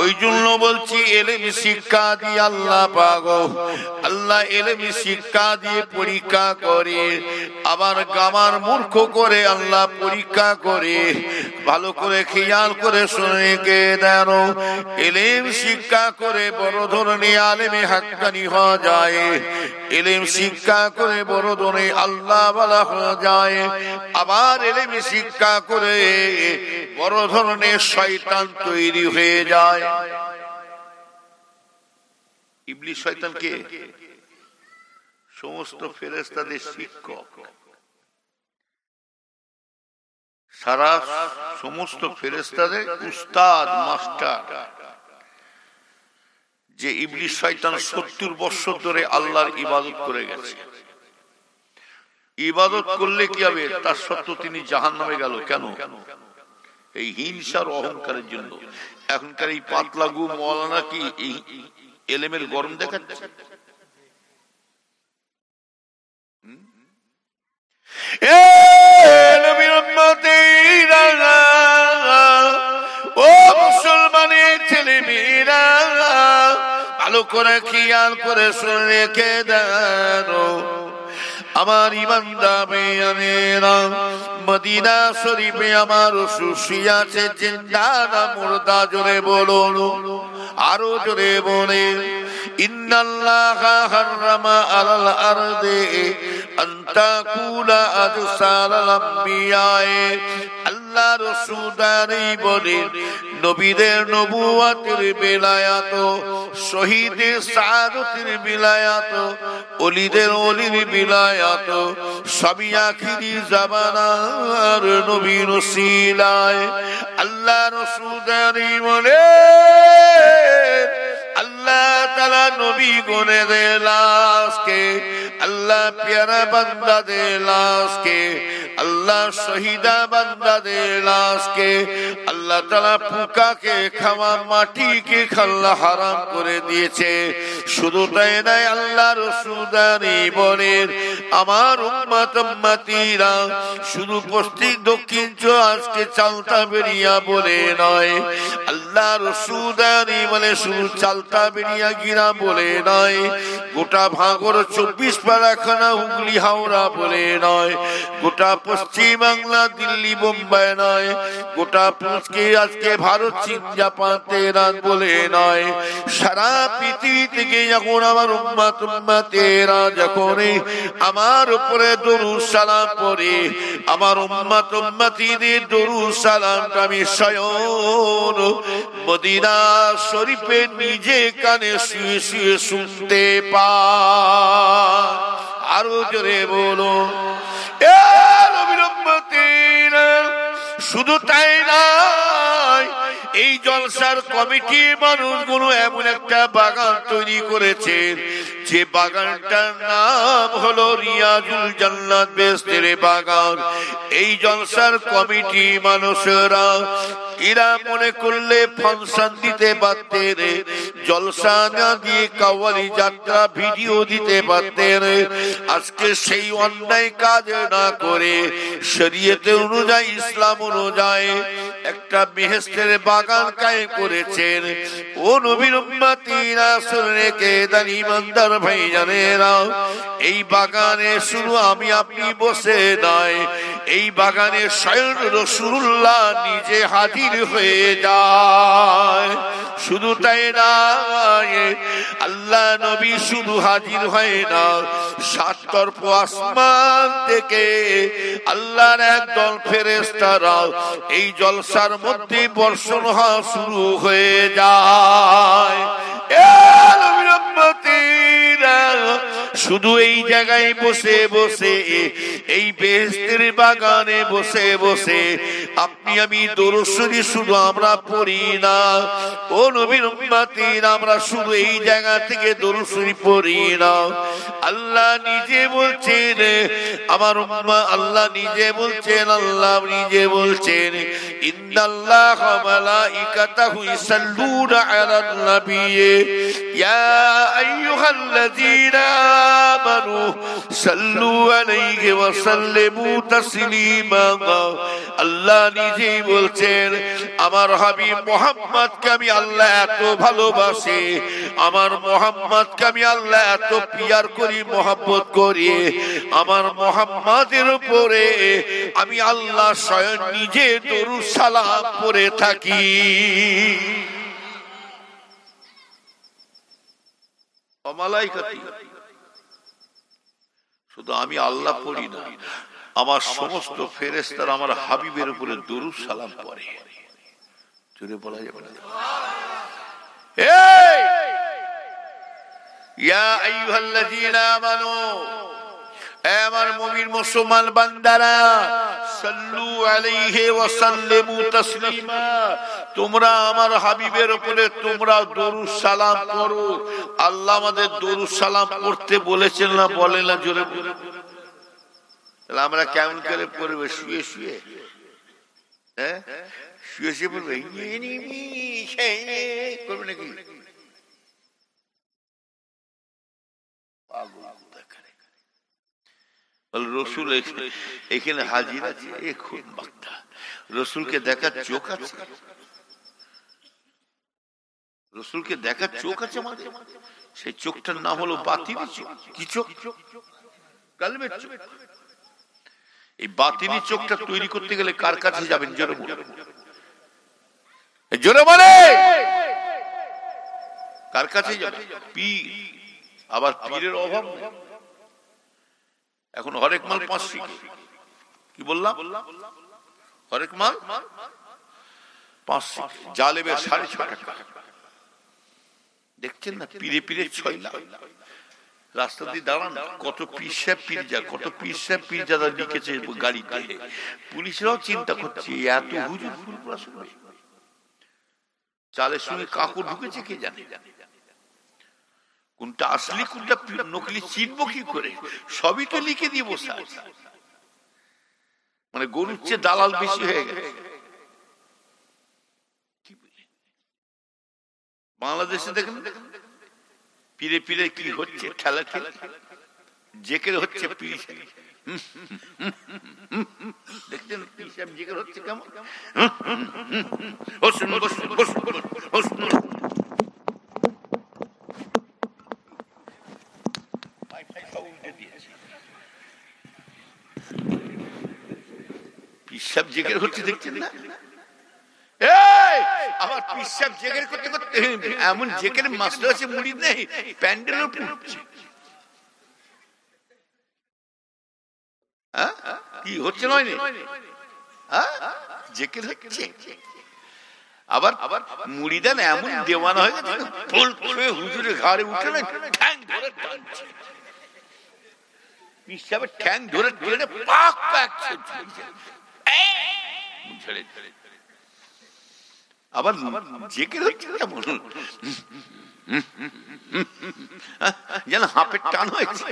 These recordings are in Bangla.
ওই জন্য বলছি ইলম শিক্ষা দিয়ে আল্লাহ পাক, আল্লাহ ইলম শিক্ষা দিয়ে পরীক্ষা করে, আবার গামার মূর্খ করে আল্লাহ পরীক্ষা করে। ভালো করে খেয়াল করে শুনে কে দেন, ইলম শিক্ষা করে বড় ধরনের আলেমে হাক্কানি হওয়া যায়, ইলম শিক্ষা করে বড় ধরনের আল্লাহ ওয়ালা হওয়া যায়, আবার ইলম শিক্ষা করে বড় ধরনের শয়তান তৈরি হয়ে যায়। ইবলিস শয়তান কে? সমস্ত ফেরেশতাদের শিক্ষক, সারা সমস্ত ফেরেশতাদের উস্তাদ মাস্টার। যে ইবলিস শয়তান 70 বছর ধরে আল্লাহর ইবাদত করে গেছে, ইবাদত করলে কি হবে? তার সত্ত্বেও তিনি জাহান্নামে গেল কেন? এই হিংসার অহংকারের জন্য। এখনকার এই পাতলা গু মওলানা কি এই এলেমের গরম দেখাচ্ছে? ও মুসলমানের ছেলে মেয়েরা, ভালো করে খেয়াল করে শুনে রেখে দেন, আমার ইমানদারেরা, মদিনা শরীফে আমার সুশী আছে জিন্দা না মুর্দা? জোরে বলুন, আরো জোরে বলে। ইন্নাল্লাহা হারামা আলাল আরদি আন তাকুলা আজসালাল আম্বিয়ায়ে। আল্লাহ রাসূল দাঁড়িয়ে বলেন, নবীদের নবুয়তের বেলায়াত, শহীদের সাআদতের বেলায়াত, ওলিদের ওলির বেলায়াত সবই আখিরি জামানার নবীর ওসিলায়। আল্লাহ রাসূল দাঁড়িয়ে বলেন, আল্লাহ তাআলা নবী গুনে দে লাশকে, আল্লাহ প্যারা বান্দা দে লাশকে, আল্লাহ শহীদা বান্দা দে লাশকে। আল্লাহ তাআলা পোকাকে খাওয়া, মাটিকে খাওয়া হারাম করে দিয়েছে। শুধু তাই নয়, আল্লাহ রাসূল দাঁড়িয়ে বলেন, আমার উম্মত উম্মতিরা শুধু পশ্চিম দক্ষিণ আজকে চালতা বেরিয়া বলে নয়, আল্লাহ রাসূল দাঁড়িয়ে বলে শুধু চালতা বেরিয়া গিরা বলে নয়, গোটা ভাগর 24 পারাখানা হুগলি হাওড়া বলে নয়, গোটা পশ্চিম বাংলা দিল্লি বোম্বাই নয়, গোটা পুঁচকে আজকে ভারত চীন জাপান তেহরান বলে নয়, সারা পৃথিবী থেকে যখন আমার উম্মত উম্মতেরা যখন আমার উপরে দরুদ সালাম পড়ে, আমার উম্মত উম্মতিদের দরুদ সালামটা আমি স্বয়ং মদিনা শরীফে নিজে কানে শুয়ে শুয়ে শুনতে পাই। আরো জোরে বলো, এ নবীর উম্মতিরা। শুধু তাই নয়, এই জলসার কমিটির মানুষগুলো এমন একটা বাগান তৈরি করেছে, যে বাগানটার নাম হলো রিয়াজুল জান্নাত বেহেশতের বাগান। এই জলসার কমিটি মানুষরা এরা মনে করলে ফাংশন দিতে পারতেন, জলসা না দিয়ে কাওয়ালি যাত্রা ভিডিও দিতে পারতেন। আজকে সেই অন্যায় কাজ না করে শরীয়ত অনুযায়ী, ইসলাম অনুযায়ী একটা বেহেশতের বাগান কায়েম করেছেন। ও নবীর উম্মতিরা শুনে কে দেন, ইমানদার ভাইজানেরা, এই বাগানে শুধু আমি আপনি বসে নয়, এই বাগানে স্বয়ং রাসূলুল্লাহ নিজে হাজির হয়ে যায়। শুধু তাই না, আল্লাহ নবী শুধু হাজির হয় না, সাত তরফ আসমান থেকে আল্লাহর একদল ফেরেশতারা এই জলসার মধ্যে বর্ষণ হওয়া শুরু হয়ে যায়। শুধু এই জায়গায় বসে বসে, এই বেহেশতের বাগানে বসে বসে আপনি আমি দরুদ শরীফ শুধু আমরা পড়ি না, ও নবীর উম্মতিরা, আমরা শুধু এই জায়গা থেকে দরুদ শরীফ পড়ি না। আল্লাহ নিজে বলছেন, আমার উম্মাহ আল্লাহ নিজে বলছেন, আল্লাহ নিজে বলছেন, ইন্নাল্লাহা ওয়া মালাইকাতাহু ইসাল্লুনা আলান নাবিয়্যি ইয়া আইয়ুহাল্লাযীনা আমানু সাল্লু আলাইহি ওয়া সাল্লিমু তাসলিমা। আল্লাহ নিজেই বলছেন আমার হাবিব মুহাম্মদকে আমি আল্লাহ এত ভালোবাসি, আমার মুহাম্মদকে আমি আল্লাহ এত পিয়ার করি, মহব্বত করি, আমার মুহাম্মাদের উপরে আমি আল্লাহ স্বয়ং নিজে দরুদ সালাম পড়ে থাকি। শুধু আমি আল্লাহ পড়ি না, আমার সমস্ত ফেরেশতারা আমার হাবিবের উপরে দরুদ সালাম পড়ে। জোরে বলা যাবে না? ইয়া আইয়ুহাল্লাযীনা আমানু, আমার মুমিন মুসলমান বান্দারা, সাল্লু আলাইহি ওয়া সাল্লিমু তাসলিমা, তোমরা আমার হাবিবের উপরে তোমরা দরুদ সালাম করো। আল্লাহ আমাদের দরুদ সালাম করতে বলেছেন না বলে না? জোরে বলে। তাহলে আমরা কেমন করে পড়বে? শুয়ে শুয়ে? হ্যাঁ, শুয়ে শুয়ে পড়বে করবে নাকি? রসুল এখানে হাজির আছে, খুন বাক্তা। রসুলকে দেখার চোখ আছে? রসুলকে দেখার চোখ আছে আমাদের? সেই চোখটার নাম হলো বাতিনি চোখ। কি চোখ? কালবের চোখ। এই বাতিনি চোখটা তৈরি করতে গেলে কার কাছে যাবেন? জোরে বলে, জোরে বলে, কার কাছে যাবেন? পীর। আবার পীরের অভাব নেই। এখন হরেক মাল 500। কি বললাম? হরেক মাল 500। জালেবের 6.5 টাকা। দেখছেন না? পীরে পীরে 6 লাখ। রাস্তা দিয়ে দাঁড়ান, কত পীর সাহেব পীরজা, কত পীর সাহেব পীরজাদা লিখেছে গাড়িতে। পুলিশরাও চিন্তা করছে এত হুজুর ফুলপুরা শুনবে। চালের সঙ্গে কাকুর ঢুকেছে কে জানে? কোনটা আসলি কোনটা নকলি চিনবো কি করে? সবই তো লিখে দিয়ে বসে আছে। মানে গরুর চেয়ে দালাল বেশি হয়ে গেছে। বাংলাদেশে দেখেন পীরে পীরে কি হচ্ছে, ঠেলা ঠেলা জেকের হচ্ছে। পীর দেখছেন পীর সাহেব জেকের হচ্ছে কেমন? পিসাব জেগের হচ্ছে, দেখছেন না? আবার পিসাব জেগের করতে করতে এমন জেগের মাস্টার আছে মুড়ি নেই, প্যান্ডেলও পুড়ছে। কি হচ্ছে? নয় জেগের হচ্ছে। আবার আবার মুড়ি দেন এমন দেওয়ানা হয়ে গেছে, ফুল ফুলে হুজুরের ঘাড়ে উঠে না ঠ্যাং ধরে টানছে। পিসাবের ঠ্যাং ধরে টেনে পাক পাক আবার জেকের হচ্ছে কেমন? যেন হাঁপের টান হয়েছে।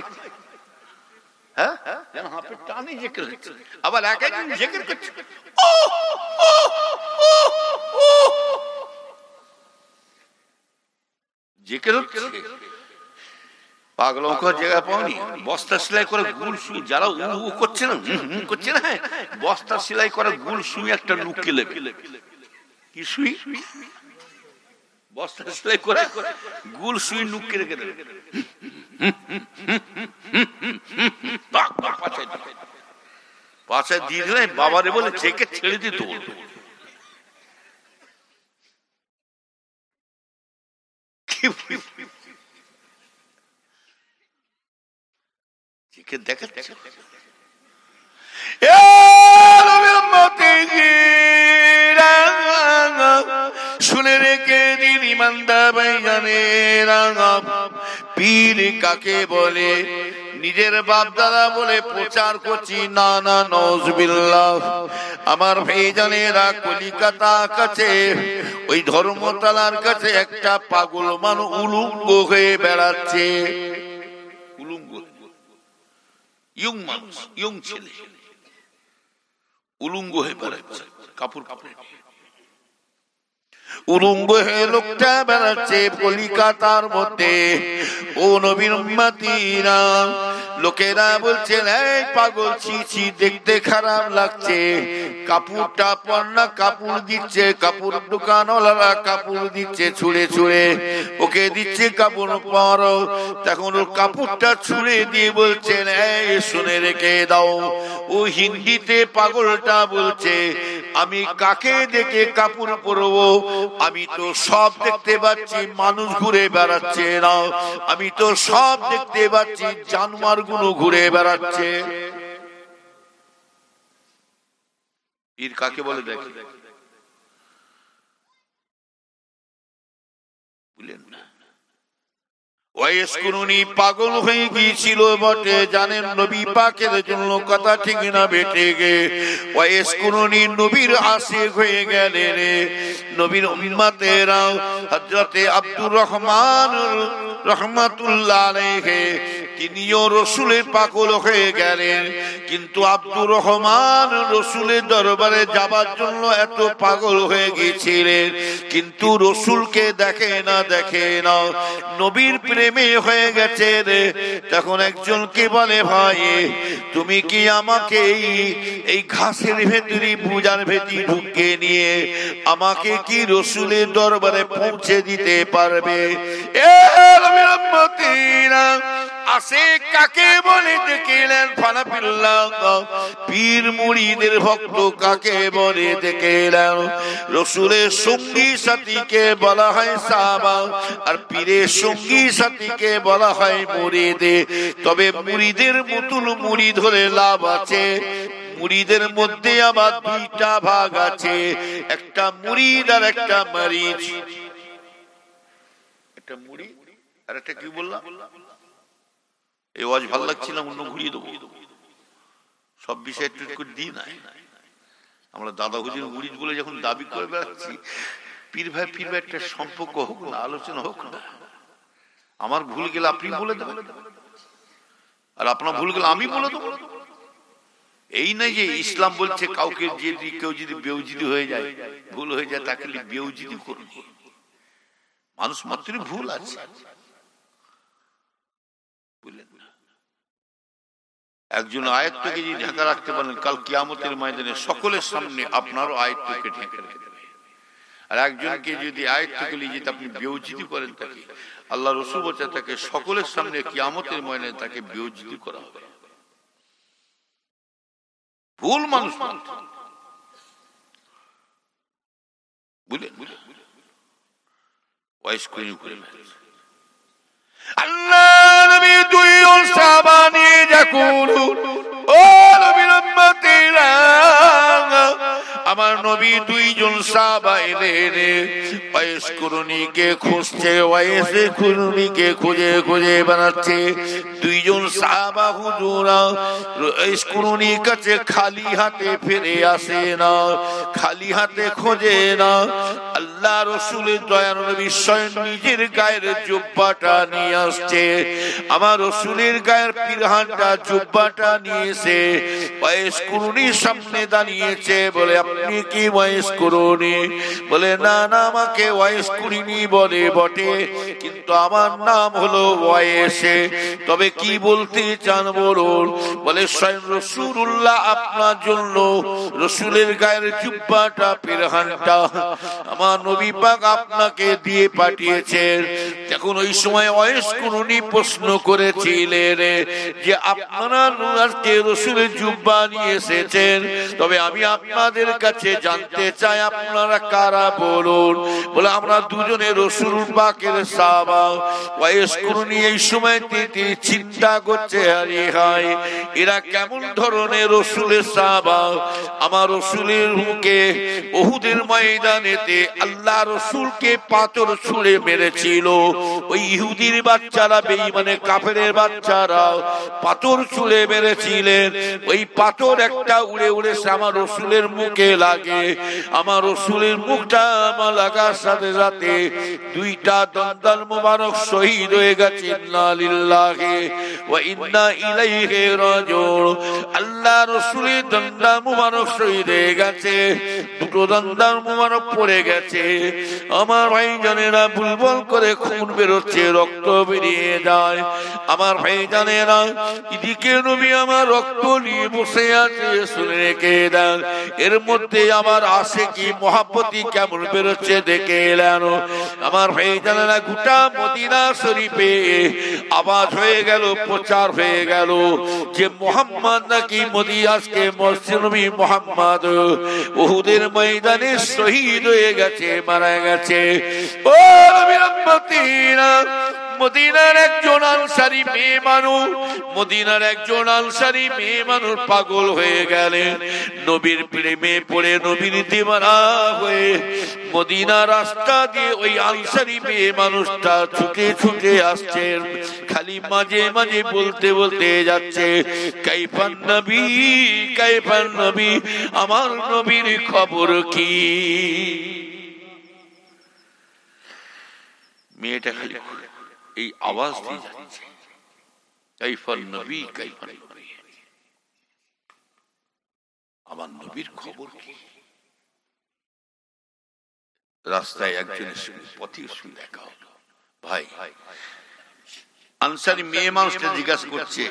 হ্যাঁ, যেন হাঁপের টানই জেকের হচ্ছে। আবার এক একজন জেকের করছে। জেকের হচ্ছে। পাগল জায়গা পাওনি? বস্তা সেলাই করে গুল শুই যারা করছে না, করছে না, বস্তা সেলাই করে গুল শুই একটা লুকে লেবে। কি শুই? বস্তা সেলাই করে গুল শুই লুকে রেখে দেবে। পাছায় দিয়ে দিলে বাবারে বলে চেকে ছেড়ে দিত। দেখাচ্ছে শুনে রেখে দিন ইমানদার ভাইজানেরা, পীর কাকে বলে? নিজের বাপ দাদা বলে প্রচার করছি না, না নওজবিল্লাহ। আমার ভাইজানেরা, কলিকাতা কাছে ওই ধর্মতলার কাছে একটা পাগল মানুষ উলঙ্গ হয়ে বেড়াচ্ছে। উলঙ্গ, ইয়ং মানুষ, ইয়ং ছেলে উলঙ্গ হয়ে বেড়াচ্ছে, কাপড় কাপড়। উলঙ্গ হয়ে লোকটা বেড়াচ্ছে কলিকাতার মধ্যে। ও নবীর উম্মতিরা, লোকেরা বলছেন এই পাগল, ছি ছি, দেখতে খারাপ লাগছে, কাপড়টা পর না, কাপড় দিচ্ছে, কাপড় দোকানওয়ালারা কাপড় দিচ্ছে ছুঁড়ে ছুঁড়ে, ওকে দিচ্ছে কাপড় পর। তখন ওর কাপড়টা ছুঁড়ে দিয়ে বলছেন এই শুনে রেখে দাও। ও হিন্দিতে পাগলটা বলছে আমি কাকে দেখে কাপড় পরবো, আমি তো সব দেখতে পাচ্ছি, মানুষ ঘুরে বেড়াচ্ছে না, আমি তো সব দেখতে পাচ্ছি, জানোয়ার গুলো ঘুরে বেড়াচ্ছে। পীর কাকে বলে দেখি, বুঝলেন না? ওয়াইস কুরুনি পাগল হয়ে গিয়েছিল বটে, জানেন নবী পাকের জন্য কথা ঠিক না বেটে গে। ওয়াইস কুরুনি নবীর আশিক হয়ে গেলেন। নবীর উম্মতেরা হযরতে আব্দুর রহমান রহমাতুল্লাহ আলাইহি তিনিও রসুলের পাগল হয়ে গেলেন। কিন্তু আব্দুর রহমান রসুলের দরবারে যাবার জন্য এত পাগল হয়ে গিয়েছিলেন, কিন্তু রসুলকে দেখে না, নবীর প্রেমে হয়ে গেছে রে। তখন একজনকে বলে ভাই, তুমি কি আমাকে এই ঘাসের ভেতরে বুজার ভেতরে ঢুকে নিয়ে আমাকে কি রসুলের দরবারে পৌঁছে দিতে পারবে? আসে কাকে বলে দেখলেন ফানাফিল্লাহ, পীর মুরিদের ভক্ত কাকে বলে দেখলেন। রসুলের সঙ্গী সাথীকে বলা হয় সাহাবা, আর পীরের সঙ্গী সাথীকে বলা হয় মুরিদ। তবে মুরিদের মতন মুরিদ হলে লাভ আছে। মুরিদের মধ্যে আবার দুইটা ভাগ আছে, একটা মুরিদ আর একটা মারিদ। একটা মুরিদ আর একটা কি বললাম, এই ওয়াজ ভালো লাগছিল, অন্য ঘুরিয়ে দেবো, সব বিষয় একটু করে দিই না। আমরা দাদা হুজুর মুরিদ বলে যখন দাবি করে বেড়াচ্ছি, পীর ভাই একটা সম্পর্ক হোক না, আলোচনা হোক না। আমার ভুল গেলে আপনি বলে দেবেন, আর আপনার ভুল গেলে আমি বলে দেবো। এই নাই যে ইসলাম বলছে কাউকে কেউ যদি বেউজিদি হয়ে যায়, ভুল হয়ে যায়, তাকে বেউজিদি করুন। মানুষ মাত্রই ভুল আছে, বুঝলেন? একজন আয়াতকে যদি ঢাকা রাখতে পারেন, কাল কিয়ামতের ময়দানে সকলের সামনে আপনারও আয়াতকে ঢেকে রেখে দেবে। আর একজনকে যদি আয়াতকে নিয়ে যেতে আপনি বেউজিদি করেন, তাকে আল্লাহ রাসূল বলছে তাকে সকলের সামনে কিয়ামতের ময়দানে তাকে বেউজিদি করা হবে। ভুল মানুষ বুঝলেন, ওয়াইস করিম করে আল্লাহ নবী দুইজন সাহাবা নিয়ে যখন, ও নবীর উম্মতেরা, আমার নবী দুইজন সাহাবা এলেন। ওয়াইস কুরুনিকে খুঁজছে, ওয়াইস কুরুনিকে খুঁজে খুঁজে বানাচ্ছে। দুইজন সাহাবা হুজুরা ওয়াইস কুরুনির কাছে খালি হাতে ফিরে আসে না, খালি হাতে খোঁজে না। আল্লাহ রাসূলের দয়ার নবী স্বয়ং নিজের গায়ের জুব্বাটা নিয়ে আসছে। আমার রাসূলের গায়ের পিরহানটা জুব্বাটা নিয়েছে, ওয়াইস কুরুনির সামনে দাঁড়িয়েছে। বলে আপনি কি ওয়াইস কুরুনি? বলে না না, আমাকে ওয়াইস কুরুনি বলে বটে, কিন্তু আমার নাম হলো ওয়াইস। তবে কি বলতে চান বলুন? বলে স্বয়ং রাসূলুল্লাহ আপনার জন্য রাসূলের গায়ের জুব্বাটা পিরহানটা আমার নবী পাক আপনাকে দিয়ে পাঠিয়েছেন। এখন ওই সময় ওয়াইস কুরুনি প্রশ্ন করেছিলেন যে আপনারা আজকে রাসূলের জুব্বা নিয়ে এসেছেন, তবে আমি আপনাদের কাছে জানতে চাই আপনারা কারা বলুন। বলে আমরা দুজনে রাসূল পাকের সাহাবা। ওয়াইস কুরুনি এই সময় তিনি চিন্তা করছে, আরে হায় এরা কেমন ধরনের রাসূলের সাহাবা। আমার রাসূলের মুখে উহুদের ময়দানেতে আল্লাহ রাসূলকে পাথর ছুঁড়ে মেরেছিল। ওই ইহুদির বাচ্চারা, বেঈমানের কাফেরের বাচ্চারা পাথর ছুঁড়ে মেরেছিলেন। ওই পাথর একটা উড়ে উড়ে আমার রাসূলের মুখে লাগে। আমার রাসূলের মুখটা আমার লাগার সাথে সাথে দুইটা দন্দাল মুবারক শহীদ হয়ে গেছে। ইন্না লিল্লাহি ওয়া ইন্না ইলাইহি রাজিউন। আল্লাহ রাসূলের দন্দাল মুবারক শহীদ হয়ে গেছে, দুটো দন্দাল মুবারক পড়ে গেছে। আমার ভাইজানেরা বুলবুল করে খুন বেরোচ্ছে, রক্ত বেরিয়ে যায়। আমার ভাইজানেরা এদিকে নবী আমার রক্ত নিয়ে বসে আছে, শুনে রেখে দেন। এর মধ্যে আমার আশিকি মহাব্বতি কেমন বেরোচ্ছে দেখে এলেন। আমার ভাইজানেরা গোটা মদিনা শরীফে আওয়াজ হয়ে গেল, প্রচার হয়ে গেল যে মোহাম্মদ নাকি মোদি আজকে মসজিদ নবী মোহাম্মদ উহুদের ময়দানে শহীদ হয়ে গেছে, মারা গেছে। ও নবীর উম্মতিরা, মদিনার একজন আনসারী মেয়ে মানুষ, মদিনার একজন আনসারী মেয়ে মানুষ পাগল হয়ে গেলেন, নবীর প্রেমে পড়ে নবীর দিওয়ানা হয়ে মদিনা রাস্তা দিয়ে ওই আনসারী মেয়ে মানুষটা ছুটে ছুটে আসছে, খালি মাঝে মাঝে বলতে বলতে যাচ্ছে, কাইফান নবী, কাইফান নবী, আমার নবীর খবর কি? মেয়েটা খালি এই আওয়াজ দিয়ে যাচ্ছে, কাইফান নবী, কাইফান নবী, আমার নবীর খবর কি? রাস্তায় একজনের পথে শুনে দেখা হলো, ভাই আনসারী মেয়ে মানুষটা জিজ্ঞাসা করছে,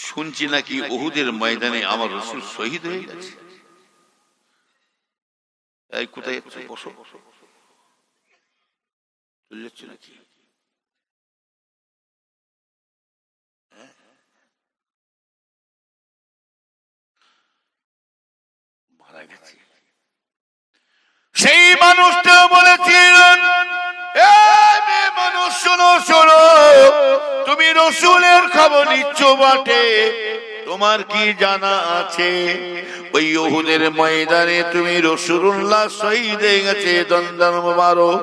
শুনছি নাকি উহুদের ময়দানে আমার রাসূল শহীদ হয়ে গেছে। এই কোথায় যাচ্ছে? বসো, চলে যাচ্ছে নাকি? মারা গেছে। সেই মানুষটা বলেছিলেন, মেয়ে মানুষ শোনো শোনো, তুমি রাসূলের খবর নিচ্ছ বটে, তোমার কি জানা আছে ওই উহুদের ময়দানে তুমি রাসূলুল্লাহ শহীদ হয়ে গেছে, দন্দন মোবারক,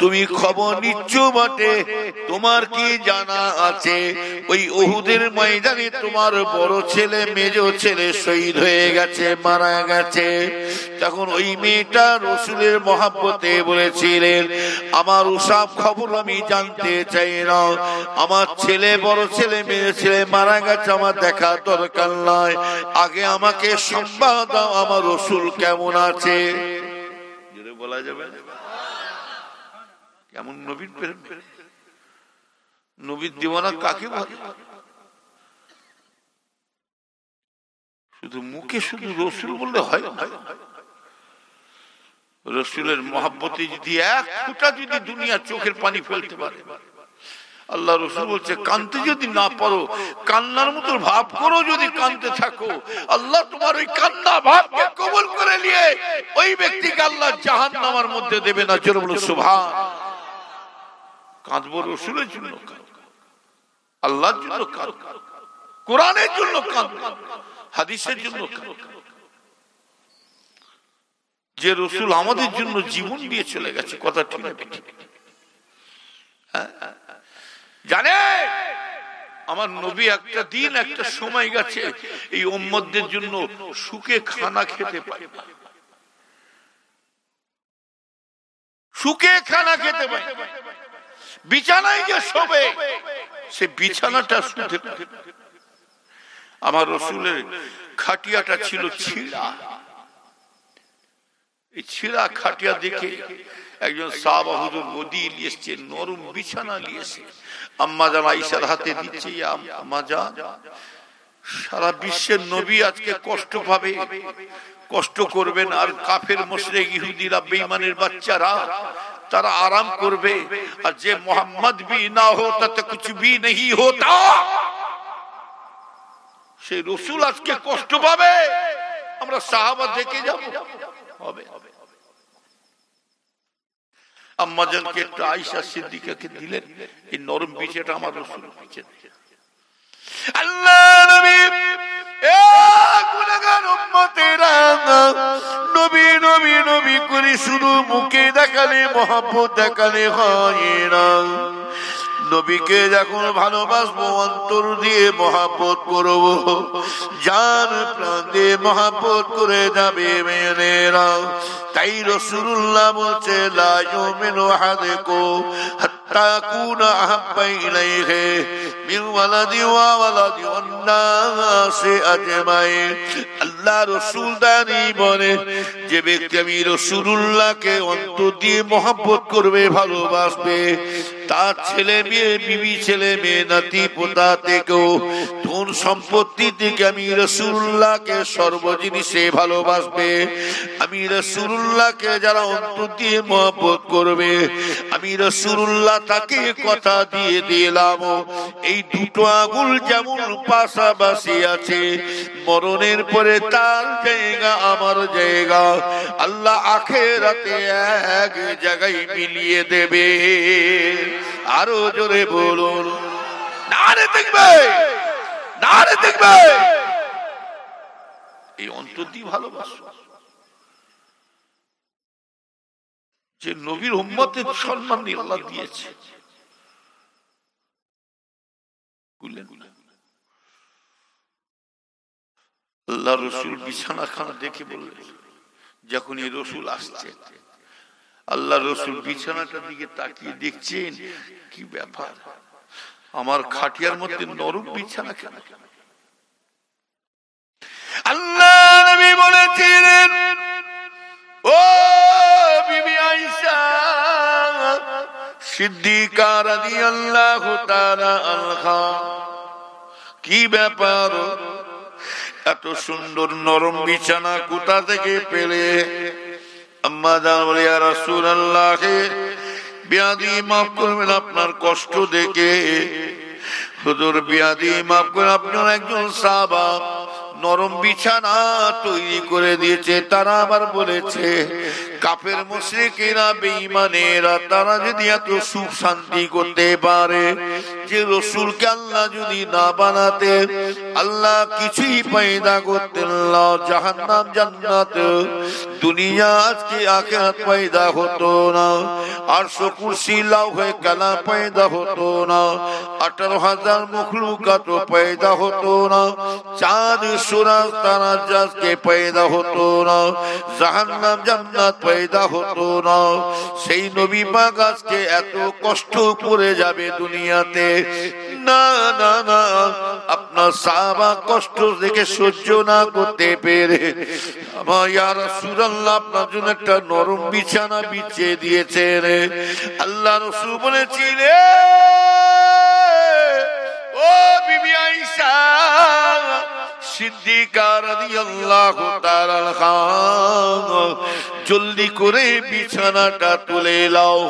তুমি খবর নিচ্ছ বটে, তোমার কি জানা আছে ওই উহুদের ময়দানে তোমার বড় ছেলে মেজ ছেলে শহীদ হয়ে গেছে, মারা গেছে। তখন ওই মেয়েটা রাসূলের মহব্বতে বলেছিলেন, আমার ওসব খবর আমি জানতে চাই না, আমার ছেলে বড় ছেলে মেয়ে ছেলে মারা গেছে, আমার দেখা দরকার নয়, আগে আমাকে সংবাদ দাও আমার রাসূল কেমন আছে। জোরে বলা যাবে কেমন নবীর প্রেম, নবীর দিওয়ানা কাকে বলে? শুধু মুখে শুধু রাসূল বললে হয় না, রাসূলের মহব্বতে যদি এক ফোঁটা যদি দুনিয়া চোখের পানি ফেলতে পারে, আল্লাহ রাসূল বলছে কাঁদতে যদি না পারো, কান্নার মতো ভাব করো, যদি কাঁদতে থাকো আল্লাহ তোমার ওই কান্না ভাবকে কবুল করে নিয়ে ওই ব্যক্তিকে আল্লাহ জাহান্নামের মধ্যে দেবে না। জোরে বলো সুবহান। কাঁদবো রাসূলের জন্য, আল্লাহর জন্য কাঁদবো, কোরআনের জন্য কাঁদবো, হাদিসের জন্য কাঁদবো, যে রাসূল আমাদের জন্য জীবন দিয়ে চলে গেছে। কথা ঠিক না? জানে আমার নবী একটা দিন একটা সময় গেছে এই উম্মতদের জন্য সুখে খানা খেতে পায়, সুখে খানা খেতে পায়, বিছানায় যে শোবে সে বিছানাটা শুতে পায়। আমার রাসূলের খাটিয়াটা ছিল ছিঁড়া, এই ছিঁড়া খাটিয়া দেখে একজন সাহাবা হুজুর গদি নিয়ে এসছে, নরম বিছানা নিয়েছে, আম্মা জান আয়েশার হাতে দিচ্ছে, আম্মা জান সারা বিশ্বের নবী আজকে কষ্ট পাবে, কষ্ট করবেন, আর কাফের মুশরিক ইহুদিরা বেঈমানের বাচ্চারা তারা আরাম করবে, আর যে মোহাম্মদ भी ना होता तो कुछ भी नहीं होता, সেই রাসূল আজকে কষ্ট পাবে, আমরা সাহাবা দেখে যাব হবে। আম্মা জানকে একটু আয়েশা সিদ্দিকাকে দিলেন, এই নরম বিছানাটা আমার রাসূল বিছিয়ে। আল্লাহ নবী এ গুনাহগার উম্মতেরা নবী নবী নবী করে শুধু মুখে দেখালে মহব্বত দেখালে হয় না, নবীকে যখন ভালোবাসবো অন্তর দিয়ে মহব্বত করব, জান প্রাণ দিয়ে মহব্বত করে যাবে মেয়েরা। তাই রাসূলুল্লাহ বলছে লা ইউমিনু আহাদুকুম হাত্তা কুনা আহাব্বা ইলাইহি মিন ওয়ালাদি ওয়া ওয়ালাদি ওয়ান নাসি আজমাইন। আল্লাহ রাসূল দানি বলে যে ব্যক্তি আমি রাসূলুল্লাহকে অন্তর দিয়ে মহব্বত করবে, ভালোবাসবে, তার ছেলে মেয়ে, বিবি ছেলে মেয়ে, নাতি পোতা থেকেও, ধন সম্পত্তি থেকে আমি রাসূলুল্লাহকে সর্ব জিনিসে ভালোবাসবে। আমি রাসূলুল্লাহকে যারা অন্তর দিয়ে মহব্বত করবে, আমি রাসূলুল্লাহ তাকে কথা দিয়ে দিলাম এই দুটো আঙুল যেমন পাশাপাশি আছে, মরণের পরে তার জায়গা আমার জায়গা আল্লাহ আখিরাতে এক জায়গায় মিলিয়ে দেবে। আরো জোরে বলুন নারে তাকবীর, নারে তাকবীর। এই অন্তর দিয়ে ভালোবাসো যে নবীর উম্মতের সম্মান আল্লাহ দিয়েছে। আল্লাহ রসুল বিছানাখানা দেখে বললেন, যখন এই রসুল আসছে, আল্লাহ রসুল বিছানাটার দিকে তাকিয়ে দেখছেন, কি ব্যাপার, আমার খাটিয়ার মধ্যে নরম বিছানা কেন? আল্লাহ নবী বলেছিলেন, ও বিবি আয়েশা সিদ্দিকা রাদিয়াল্লাহু তাআলা আনহা, কি ব্যাপার, এত সুন্দর নরম বিছানা কোথা থেকে পেলে? আম্মা জান বলে, ইয়া রাসূলুল্লাহ, বিয়াদি মাফ করবেন আপনার কষ্ট দেখে। হুজুর বিয়াদি মাফ করে, আপনার একজন সাহাবা নরম বিছানা তৈরি করে দিয়েছে। তারা আবার বলেছে, কাফের মুশরিকেরা বেঈমানেরা তারা যদি এত সুখ শান্তি করতে পারে, যে রাসূলকে আল্লাহ যদি না বানাতে, আল্লাহ কিছুই পয়দা করতেন না, জাহান্নাম জান্নাত দুনিয়া আজকে আখিরাত পয়দা হতো না, আরশ কুরসি লাওহে কালাম পয়দা হতো না, 18,000 মখলুকাত পয়দা হতো না, চাঁদ সূরজ তারা আজকে পয়দা হতো না, জাহান্নাম জান্নাত পয়দা হতো না। সেই নবী পাক আজকে এত কষ্ট করে যাবে দুনিয়াতে? না না না, আপনার সাহাবা কষ্ট দেখে সহ্য না করতে পেরে আমার ইয়া রাসূলুল্লাহ আপনার জন্য একটা নরম বিছানা বিছিয়ে দিয়েছেন। আল্লাহ রাসূল বলেছিলেন, ও বিবি আয়েশা সিদ্দিকা রাদিয়াল্লাহু তাআলা আনহা, জলদি করে বিছানাটা তুলে লাও,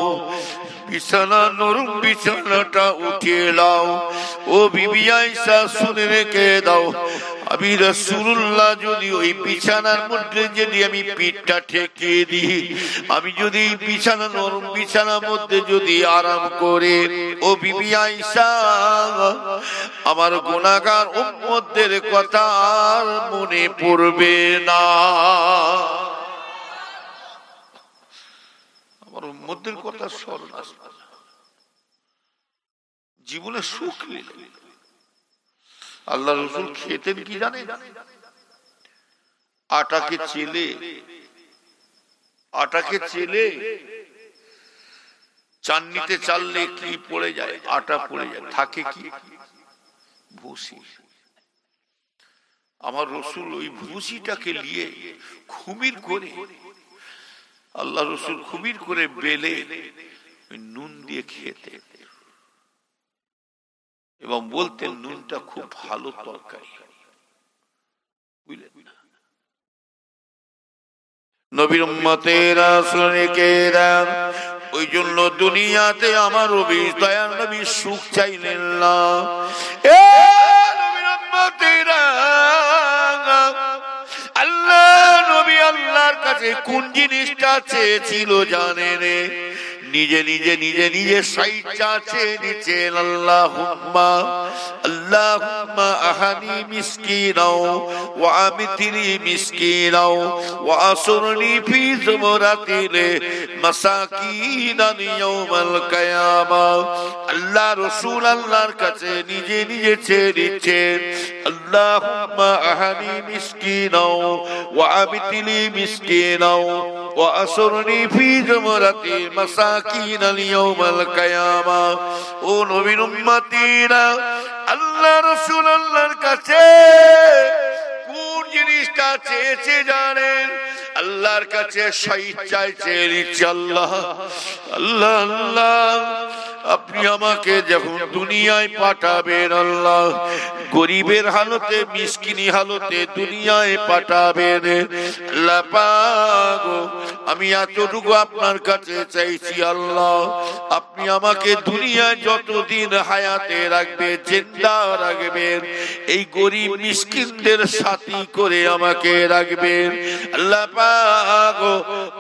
বিছানা নরম বিছানাটা উঠিয়ে লাও। ও বিবি আয়েশা শুনে রেখে দাও, আমি রাসূলুল্লাহ যদি ওই বিছানার মধ্যে যদি আমি পিঠটা ঠেকিয়ে দিই, আমি যদি বিছানা নরম বিছানার মধ্যে যদি আরাম করে, ও বিবি আয়েশা আমার গুনাহগার উম্মতদের কথা আর মনে পড়বে না, আমার উম্মতদের কথা স্মরণ আসবে, জীবনে সুখ নিলে। আল্লাহ রাসূল খেতেন কি জানেন? আটাকে চেলে চান্নিতে চাললে কি পড়ে যায়? আটা পড়ে যায়, থাকে কি? ভুসি। আমার রাসূল ওই ভুসিটাকে নিয়ে খুমির করে, আল্লাহ রাসূল খুমির করে বেলে নুন দিয়ে খেতে এবং বলতেন নুনটা খুব ভালো তরকারি। বুঝলেন? নবীর উম্মতেরা শুনে কেরা, ওই জন্য দুনিয়াতে আমার নবী দয়ার নবী সুখ চাইলেন না। এ নবীর উম্মতেরা, আল্লাহ নবী আল্লাহর কাছে কোন জিনিসটা চেয়েছিল জানেন? নিজে নিজে নিজে নিজে সাইচা চেয়ে নিচ্ছেন, আল্লাহুম্মা আল্লাহুম্মা আহানি মিসকিনাও ওয়া আমিতনি মিসকিনাও ওয়া আসরনি ফি যুমরাতিল মাসাকিন ইয়াউমাল কিয়ামা। আল্লাহ রাসূল আল্লাহর কাছে নিজে নিজে চেয়ে নিচ্ছেন, আল্লাহুম্মা আহানি মিসকিনাও ওয়া আমিতনি মিসকিনাও ওয়া আসরনি ফি যুমরাতিল মাসাকিন মাসাকিনা লিয়াউমাল কিয়ামা। ও নবীর উম্মতিরা, আল্লাহ রাসূল আল্লাহর কাছে কোন জিনিসটা চেয়েছে জানেন? আল্লাহর কাছে শহীদ চাইছে। আল্লাহ আল্লাহ আল্লাহ, আপনি আমাকে যখন দুনিয়ায় পাঠাবেন, আল্লাহ গরিবের হালতে, মিসকিনি হালতে দুনিয়ায় পাঠাবেন। আল্লাহ পাক, আমি এতটুকু আপনার কাছে চাইছি, আল্লাহ আপনি আমাকে দুনিয়ায় যতদিন হায়াতে রাখবে, জিন্দা রাখবেন, এই গরিব মিসকিনদের সাথী করে আমাকে রাখবেন। আল্লাহ পাক,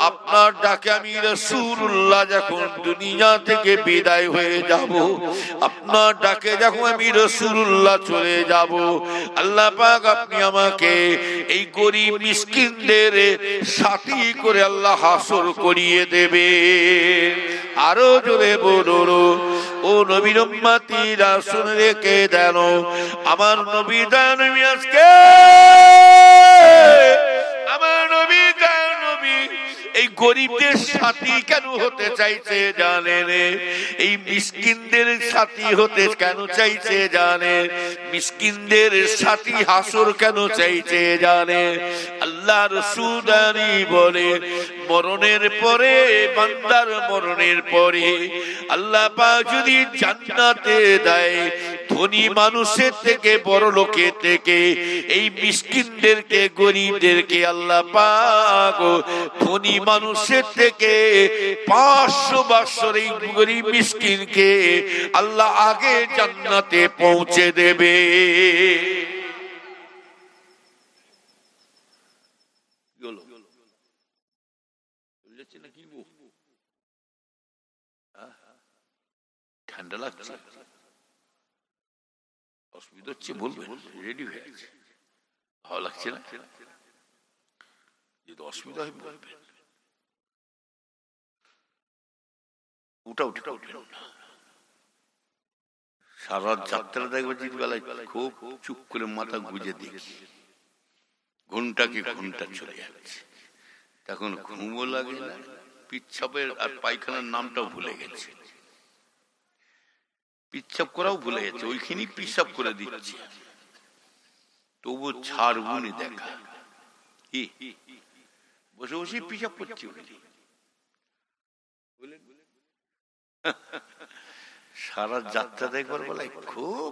আপনার ডাকে আমি রাসূলুল্লাহ যখন দুনিয়া থেকে বিদায় হয়ে যাব, আপনার ডাকে যখন আমি রাসূলুল্লাহ চলে যাব, আল্লাহ পাক আপনি আমাকে এই গরিব মিসকিনদের সাথী করে আল্লাহ হাসর করিয়ে দেবে। আরো জোরে বলো, ও নবীর উম্মতিরা শুনে রেখে দেন, আমার নবী নবী আজকে আমার নবী এই গরিবদের সাথী কেন হতে চাইছে জানেন? এই মিসকিনদের সাথী হতে কেন চাইছে জানেন? মিসকিনদের সাথী হাসর কেন চাইছে জানেন? আল্লাহ রাসূল বলে, মরণের পরে, বান্দার মরণের পরে আল্লাহ পাক যদি জান্নাতে দেয়, ধনী মানুষের থেকে, বড় লোকের থেকে এই মিসকিনদেরকে, গরিবদেরকে আল্লাহ পাক ধনী মানুষের থেকে 500 বছর এই গরিব মিসকিনকে আল্লাহ আগে জান্নাতে পৌঁছে দেবে। ঠান্ডা লাগছে, অসুবিধা হচ্ছে বলবেন, রেডি হয়ে আছে, ভালো লাগছে না? যদি অসুবিধা হয় বলবেন। উঠা উঠা উঠে সারা যাত্রা দেখবে যে বেলায় খুব চুপ করে মাথা গুঁজে দেখি, ঘন্টাকে ঘন্টা চলে যাচ্ছে, তখন ঘুমও লাগে না, পিচ্ছাপের আর পায়খানার নামটাও ভুলে গেছে, পিচ্ছাপ করাও ভুলে গেছে, ওইখানেই পিচ্ছাপ করে দিচ্ছে, তবু ছাড়বুনি দেখা, বসে বসে পিচ্ছাপ করছে। সারা যাত্রা দেখবার বেলায় খুব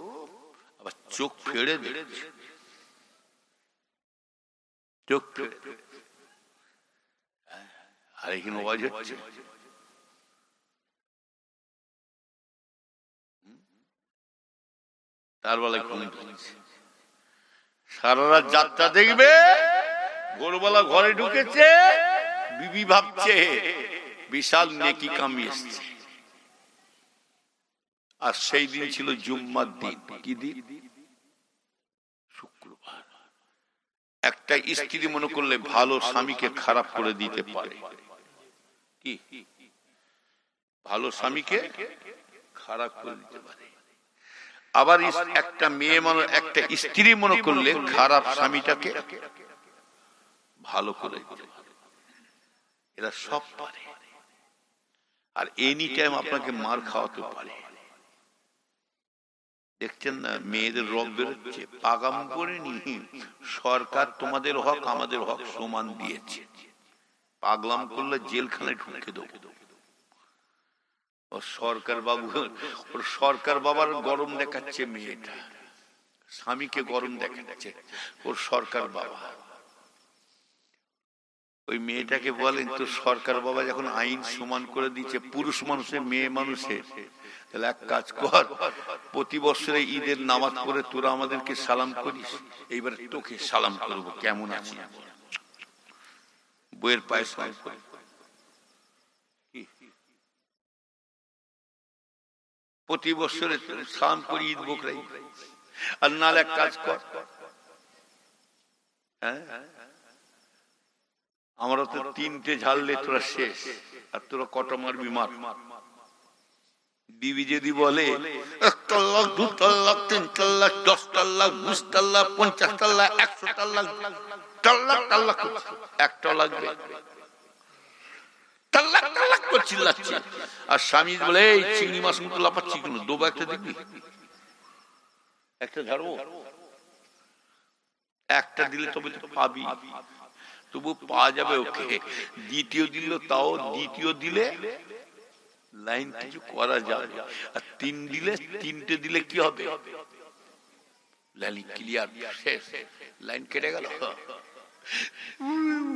আবার চোখ ফেড়ে দেখছে, চোখ আর এখানে আওয়াজ হচ্ছে, তার বেলায় ঘুম পাচ্ছে। সারা রাত যাত্রা দেখবে, ভোরবেলা ঘরে ঢুকেছে, বিবি ভাবছে বিশাল নেকি কামি এসছে। আর সেই দিন ছিল জুম্মার দিন। কি দিন? শুক্রবার। একটা স্ত্রী মনে করলে ভালো স্বামীকে খারাপ করে দিতে পারে, কি ভালো স্বামীকে খারাপ করে দিতে পারে। আবার একটা মেয়ে মনে, একটা স্ত্রী মনে করলে খারাপ স্বামীটাকে ভালো করে দিতে পারে। এরা সব পারে। আর এনি টাইম আপনাকে মার খাওয়াতে পারে। দেখছেন না, মেয়েদের রব বেরোচ্ছে, পাগাম করেনি, সরকার তোমাদের হক আমাদের হক সমান দিয়েছে, পাগলাম করলে জেলখানায় ঢুকে দেবো। সরকার বাবু, ওর সরকার বাবার গরম দেখাচ্ছে, মেয়েটা স্বামীকে গরম দেখাচ্ছে, ওর সরকার বাবা। ওই মেয়েটাকে বলেন তো, সরকার বাবা যখন আইন সমান করে দিচ্ছে পুরুষ মানুষের মেয়ে মানুষের, তাহলে এক কাজ কর, প্রতি বছরে ঈদের নামাজ পড়ে তোরা আমাদেরকে সালাম করিস, এইবার তোকে সালাম করবো, কেমন আছিস, বইয়ের পায়ে সালাম করি। প্রতি বছরে সালাম করি, ঈদ বকরাই। আর নাহলে এক কাজ কর, হ্যাঁ আমরা তো 3টে ঝাললে তোরা শেষ, আর তোরা কটা মারবি মার। বিবি যদি বলে 1 তাল্লাক 2 তাল্লাক 3 তাল্লাক 10 তাল্লাক 20 তাল্লাক 50 তাল্লাক 100 তাল্লাক, তাল্লাক তাল্লাক একটাও লাগবে। তাল্লাক তাল্লাক করে চিল্লাচ্ছে, আর স্বামী বলে এই চিংড়ি মাছ মতো লাফাচ্ছি কেন, দোবা একটা দেখবি, একটা ঝাড়বো, একটা দিলে তবে তো পাবি, তবু পাওয়া যাবে ওকে। দ্বিতীয় দিল তাও, দ্বিতীয় দিলে লাইন কিছু করা যাবে, আর তিনটে দিলে কি হবে, লাইন ক্লিয়ার, শেষ, লাইন কেটে গেল।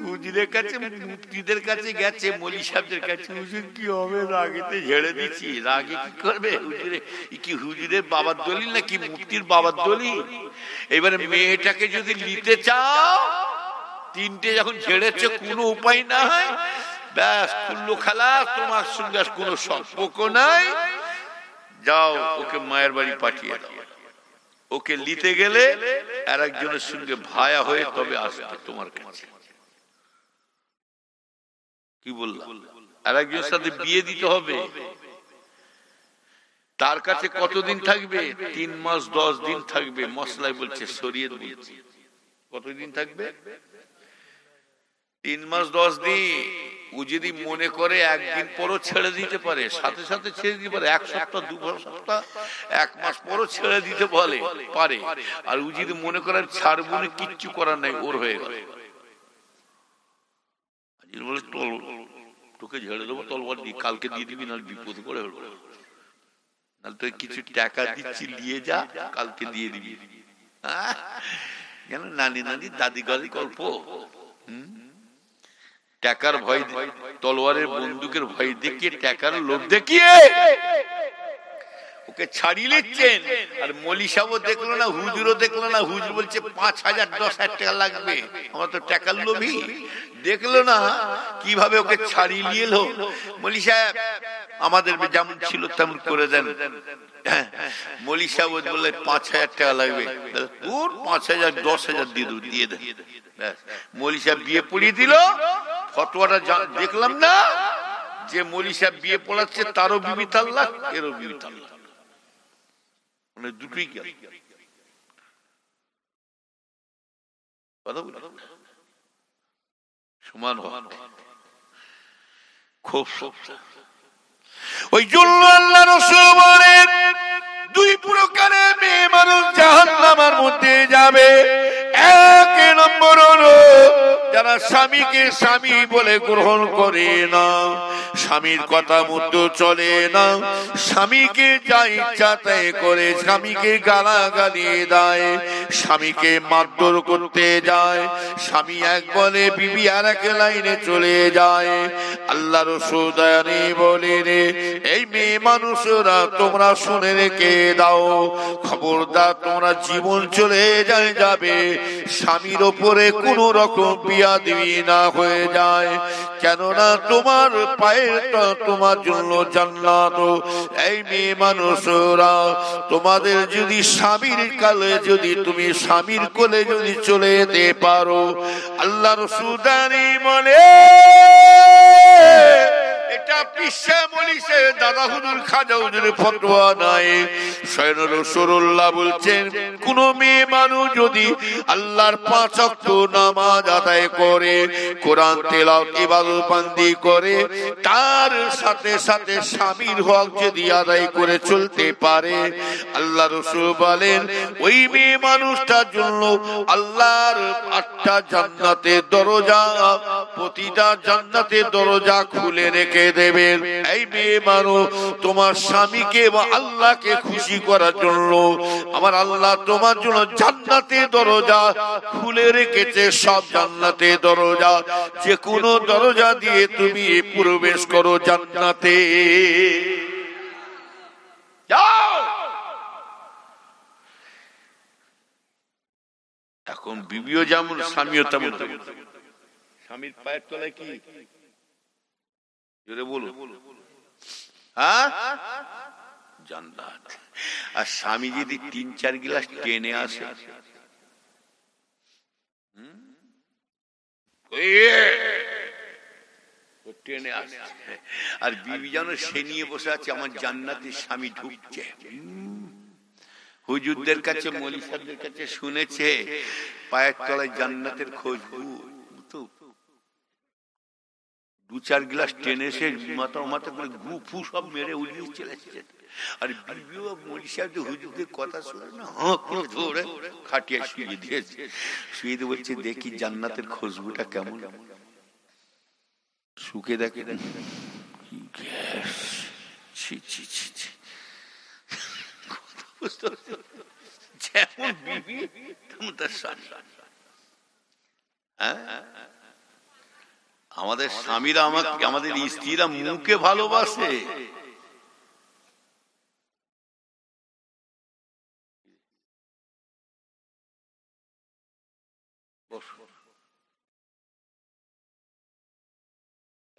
হুজুরের কাছে, মুফতিদের কাছে গেছে, মৌলী সাহেবদের কাছে, হুজুর কি হবে, রাগেতে ঝেড়ে দিচ্ছি, রাগে কি করবে হুজুরে, কি হুজুরের বাবার দলিল নাকি মুফতির বাবার দলিল? এবারে মেয়েটাকে যদি নিতে চাও, তিনটে যখন ঝেড়েছে কোনো উপায় নাই, ব্যাস কুল্লু খালাস, তোমার সঙ্গে কোনো সম্পর্ক নাই, যাও ওকে মায়ের বাড়ি পাঠিয়ে দাও। ওকে নিতে গেলে আর একজনের সঙ্গে ভায়া হয়ে তবে আসবে তোমার কাছে। কি বললাম? আর একজনের সাথে বিয়ে দিতে হবে। তার কাছে কতদিন থাকবে? 3 মাস 10 দিন থাকবে। মশলায় বলছে, শরীয়ত বলছে কতদিন থাকবে? 3 মাস 10 দিন। ও যদি মনে করে একদিন পরও ছেড়ে দিতে পারে, সাথে সাথে ছেড়ে দিতে পারে, 1 সপ্তাহ 2 সপ্তাহ 1 মাস পরও ছেড়ে দিতে পারে। আর ও যদি মনে করে ছাড়বো না, কিচ্ছু করার নাই, ওর হয়ে গেল, বলে তোকে ঝেড়ে দেবো, তলবার দিয়ে কালকে দিয়ে দিবি, না বিপদ করে হলো, নাহলে তুই কিছু টাকা দিচ্ছি নিয়ে যা, কালকে দিয়ে দিবি। কেন নানি নানি দাদি গালি গল্প, টাকার ভয়, তলোয়ারের বন্দুকের ভয় দেখিয়ে, টাকার লোভ দেখিয়ে ওকে ছাড়িয়ে নিচ্ছেন। আর মৌলী সাহেবও দেখলো না, হুজুরও দেখলো না, হুজুর বলছে 5,000 10,000 টাকা লাগবে, আমার তো টাকার লোভী, দেখলো না কিভাবে ওকে ছাড়িয়ে নিয়ে এলো। মৌলী সাহেব আমাদের যেমন ছিল তেমন করে দেন। মৌলী সাহেব বললে 5,000 টাকা লাগবে, 5,000 10,000 দিয়ে দেন। মৌলী সাহেব বিয়ে পড়িয়ে দিল। ফতোয়াটা দেখলাম না, যে মৌলী সাহেব বিয়ে পড়াচ্ছে তারও বিবি তাল্লাক, এরও বিবি তাল্লাক, মানে দুটোই কি সমান খুব ওই জন্য আল্লাহ রাসূল বলেন, 2 প্রকারের মেয়ে মানুষ জাহান্নামের মধ্যে যাবে। 1 নম্বর হলো যারা স্বামীকে স্বামী বলে গ্রহণ করে না, স্বামীর কথা মতো চলে না, স্বামীকে যা ইচ্ছা তাই করে, স্বামীকে গালাগালি দেয়, স্বামীকে মারধর করতে যায়, স্বামী এক বলে বিবি আর এক লাইনে চলে যায়। আল্লাহ রাসূল দয়ানি বলেন, এই মেয়ে মানুষরা তোমরা শুনে রেখে দাও, খবরদার তোমরা জীবন চলে যাবে, স্বামীর ওপরে কোন রকম বিয়াদবি না হয়ে যায়, কেননা তোমার পায়ের তোমার জন্য জান্নাত। এই মেয়ে মানুষরা তোমাদের যদি স্বামীর কালে, যদি তুমি স্বামীর কোলে যদি চলে যেতে পারো, আল্লাহ রাসূল বলে এটা পিসা মলিসে দাদা হুজুর খাজা হুজুরের ফতোয়া নাই, স্বয়ং রাসূলুল্লাহ বলছেন, কোন মেয়ে মানুষ যদি আল্লাহর 5 ওয়াক্ত নামাজ আদায় করে, কোরআন তেলাওয়াত ইবাদত বান্দি করে, তার সাথে সাথে স্বামীর হক যদি আদায় করে চলতে পারে, আল্লাহ রাসূল বলেন ওই মেয়ে মানুষটার জন্য আল্লাহর 8টা জান্নাতের দরজা, প্রতিটা জান্নাতের দরজা খুলে রেখে দেবেন। এই মেয়ে মানুষ তোমার স্বামীকে বা আল্লাহকে খুশি করার জন্য আমার আল্লাহ তোমার জন্য জান্নাতের দরজা খুলে রেখেছে, সব জান্নাতের দরজা, যে কোনো দরজা দিয়ে তুমি প্রবেশ করো জান্নাতে। যাও। এখন বিবিও যেমন, স্বামীও তেমন। স্বামীর পায়ের তলায় কি জোরে বলো, জান্নাত। আর স্বামী যদি 3-4 গ্লাস টেনে আসে, টেনে আসে, আর বিবি যেন সে নিয়ে বসে আছে, আমার জান্নাতে স্বামী ঢুকছে। হুজুরদের কাছে, মৌলী সাহেবদের কাছে শুনেছে পায়ের তলায় জান্নাতের খুশবু, 2-4 গ্লাস টেনে এসে মাথা মাথা করে গু ফু সব মেরে উড়িয়ে চলে এসেছে। আর বিবিও মৌলী সাহেব হুজুরদের কথা শুনে না ধরে খাটিয়ে শুয়ে দিয়েছে। শুয়ে দিয়ে বলছে দেখি জান্নাতের খুশবুটা কেমন। শুকে দেখে কি গ্যাস, ছি ছি ছি ছি। যেমন বিবি তেমন তার স্বামী। আমাদের স্বামীরা আমাদের স্ত্রীরা মুখে ভালোবাসে,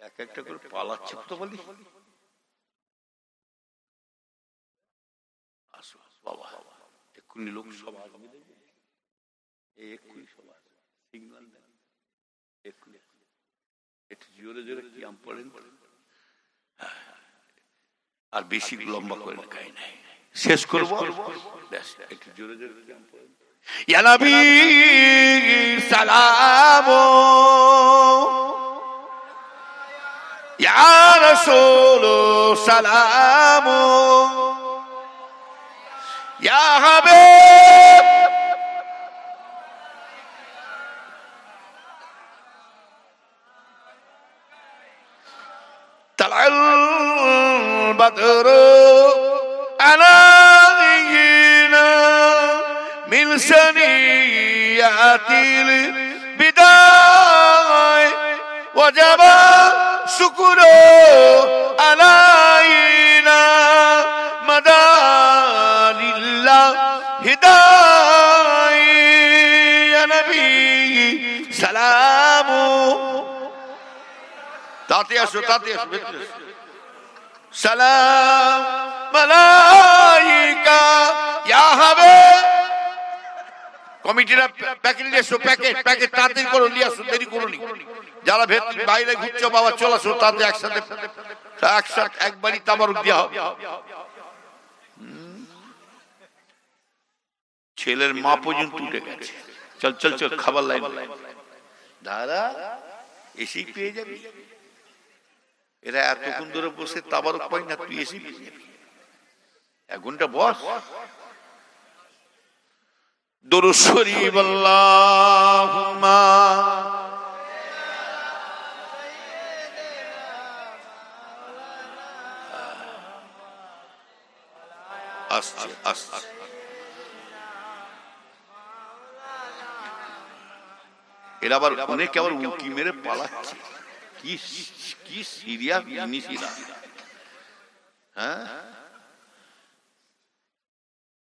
এক একটা করে পালাচ্ছে তো বলি। আসো বাবা, এক্ষুনি লোক সব আসবে, এক্ষুনি সব আসবে, সিগন্যাল দেন এক্ষুনি। একটু জোরে জোরে কিয়াম পড়েন, আর বেশি লম্বা করে খাই নাই, শেষ করবো। একটু জোরে জোরে কিয়াম পড়েন। ইয়া নবী সালাম, ইয়া রাসূল সালাম, ইয়া হাবিব তালাল বদর আলাইনা মিন সানিয়াতিল বিদায় ওয়াজাবা শুকরু আলাইনা মাদালিল্লাহ হিদায়। ইয়া নবী সালাম, তাতে আসো তাতে আসো। সালাম মালাইকা ইয়া হাবিব। কমিটিরা প্যাকেট নিয়ে এসো, প্যাকেট প্যাকেট তাড়াতাড়ি করো, নিয়ে আসো, দেরি করো নি। যারা বাইরে ঘুরছো বাবা চলে আসো, তাতে একসাথে একসাথে একবারই তাবারুক দেওয়া হবে। ছেলের মা পর্যন্ত উঠে গেছে, চল চল চল খাবার লাইন। দাদা এসেই পেয়ে যাবি, এরা এতক্ষণ ধরে বসে তাবারুক পাই না, তুই এসে 1 ঘন্টা বস। দুরূদ শরীফ আল্লাহুম্মা আসছে আসছে। এরা আবার অনেকে আবার উঁকি মেরে পালাচ্ছে, কি সিরিয়াস জিনিস এরা। হ্যাঁ,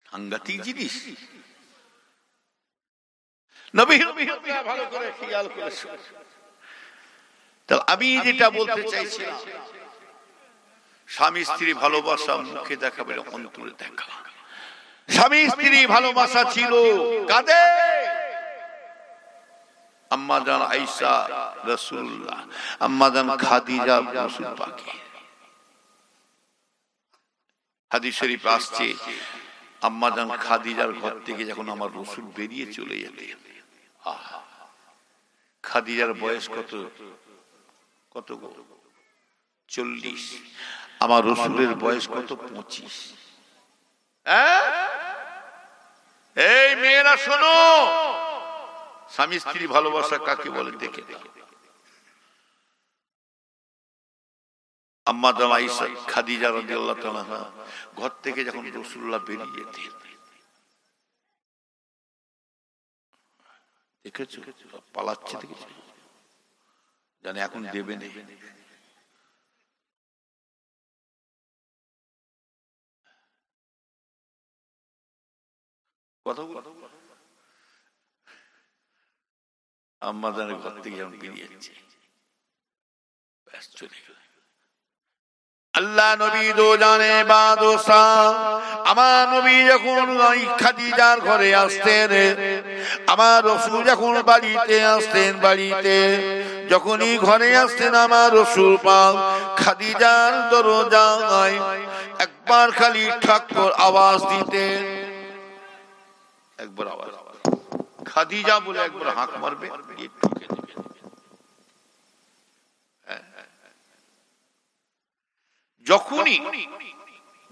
সাংঘাতিক জিনিস। নবী ভালো করে খেয়াল করে। তাহলে আমি যেটা বলতে চাইছিলাম, স্বামী স্ত্রী ভালোবাসা মুখে দেখাবে না, অন্তরে দেখা। স্বামী স্ত্রী ভালোবাসা ছিল কাদের? আম্মা জান আয়েশা রাসূলুল্লাহ, আম্মা জান খাদিজা রাসূল পাকের। হাদিস শরীফ আসছে, আম্মা জান খাদিজার ঘর থেকে যখন আমার রাসূল বেরিয়ে চলে যেতেন, খাদিজার বয়স কত কত? 40। আমার রাসূলের বয়স কত? 25। এই মেয়েরা শোনো, স্বামী স্ত্রী ভালোবাসা কাকে বলে দেখে। আম্মা জান আয়েশা খাদিজা রাদিয়াল্লাহু তাআলা ঘর থেকে যখন রাসূলুল্লাহ বেরিয়ে যেতেন, দেখেছো পালাচ্ছে, দেখেছো, জানে এখন দেবে না। আম্মা জানের ঘর থেকে যখন বেরিয়ে যাচ্ছে, ব্যাস চলে গেল। আল্লাহ নবী দো জানে বাদশা, আমার নবী যখন খাদিজার ঘরে আসতেন, আমার রাসূল যখন বাড়িতে আসতেন, বাড়িতে যখনই ঘরে আসতেন, আমার রাসূল পাক খাদিজার দরজায় একবার খালি ঠাক করে আওয়াজ দিতেন। একবার আওয়াজ, খাদিজা বলে একবার হাঁক মারবে, ঢুকে দেবে। যখনই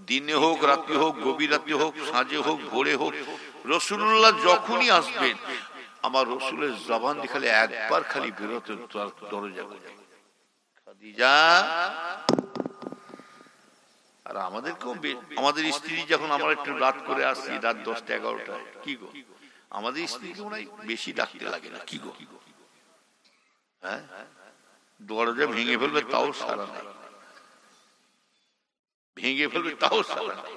দিনে হোক, রাত্রি হোক, গভীর রাত্রি হোক, সাঁঝে হোক, ভোরে হোক, রাসূলুল্লাহ যখনই আসবেন আমার রাসূলের জবান দিয়ে খালি একবার খালি বেরোতে দরজা করে, খাদিজা। আর আমাদেরকেও, আমাদের স্ত্রী যখন আমরা একটু রাত করে আসছি, রাত 10টা-11টায়, কি গো আমাদের স্ত্রীকে মনে হয় বেশি ডাকতে লাগে না, কি গো? হ্যাঁ, দরজা ভেঙে ফেলবে তাও সারা নাই, ভেঙে ফেলবে তাও সারা নাই।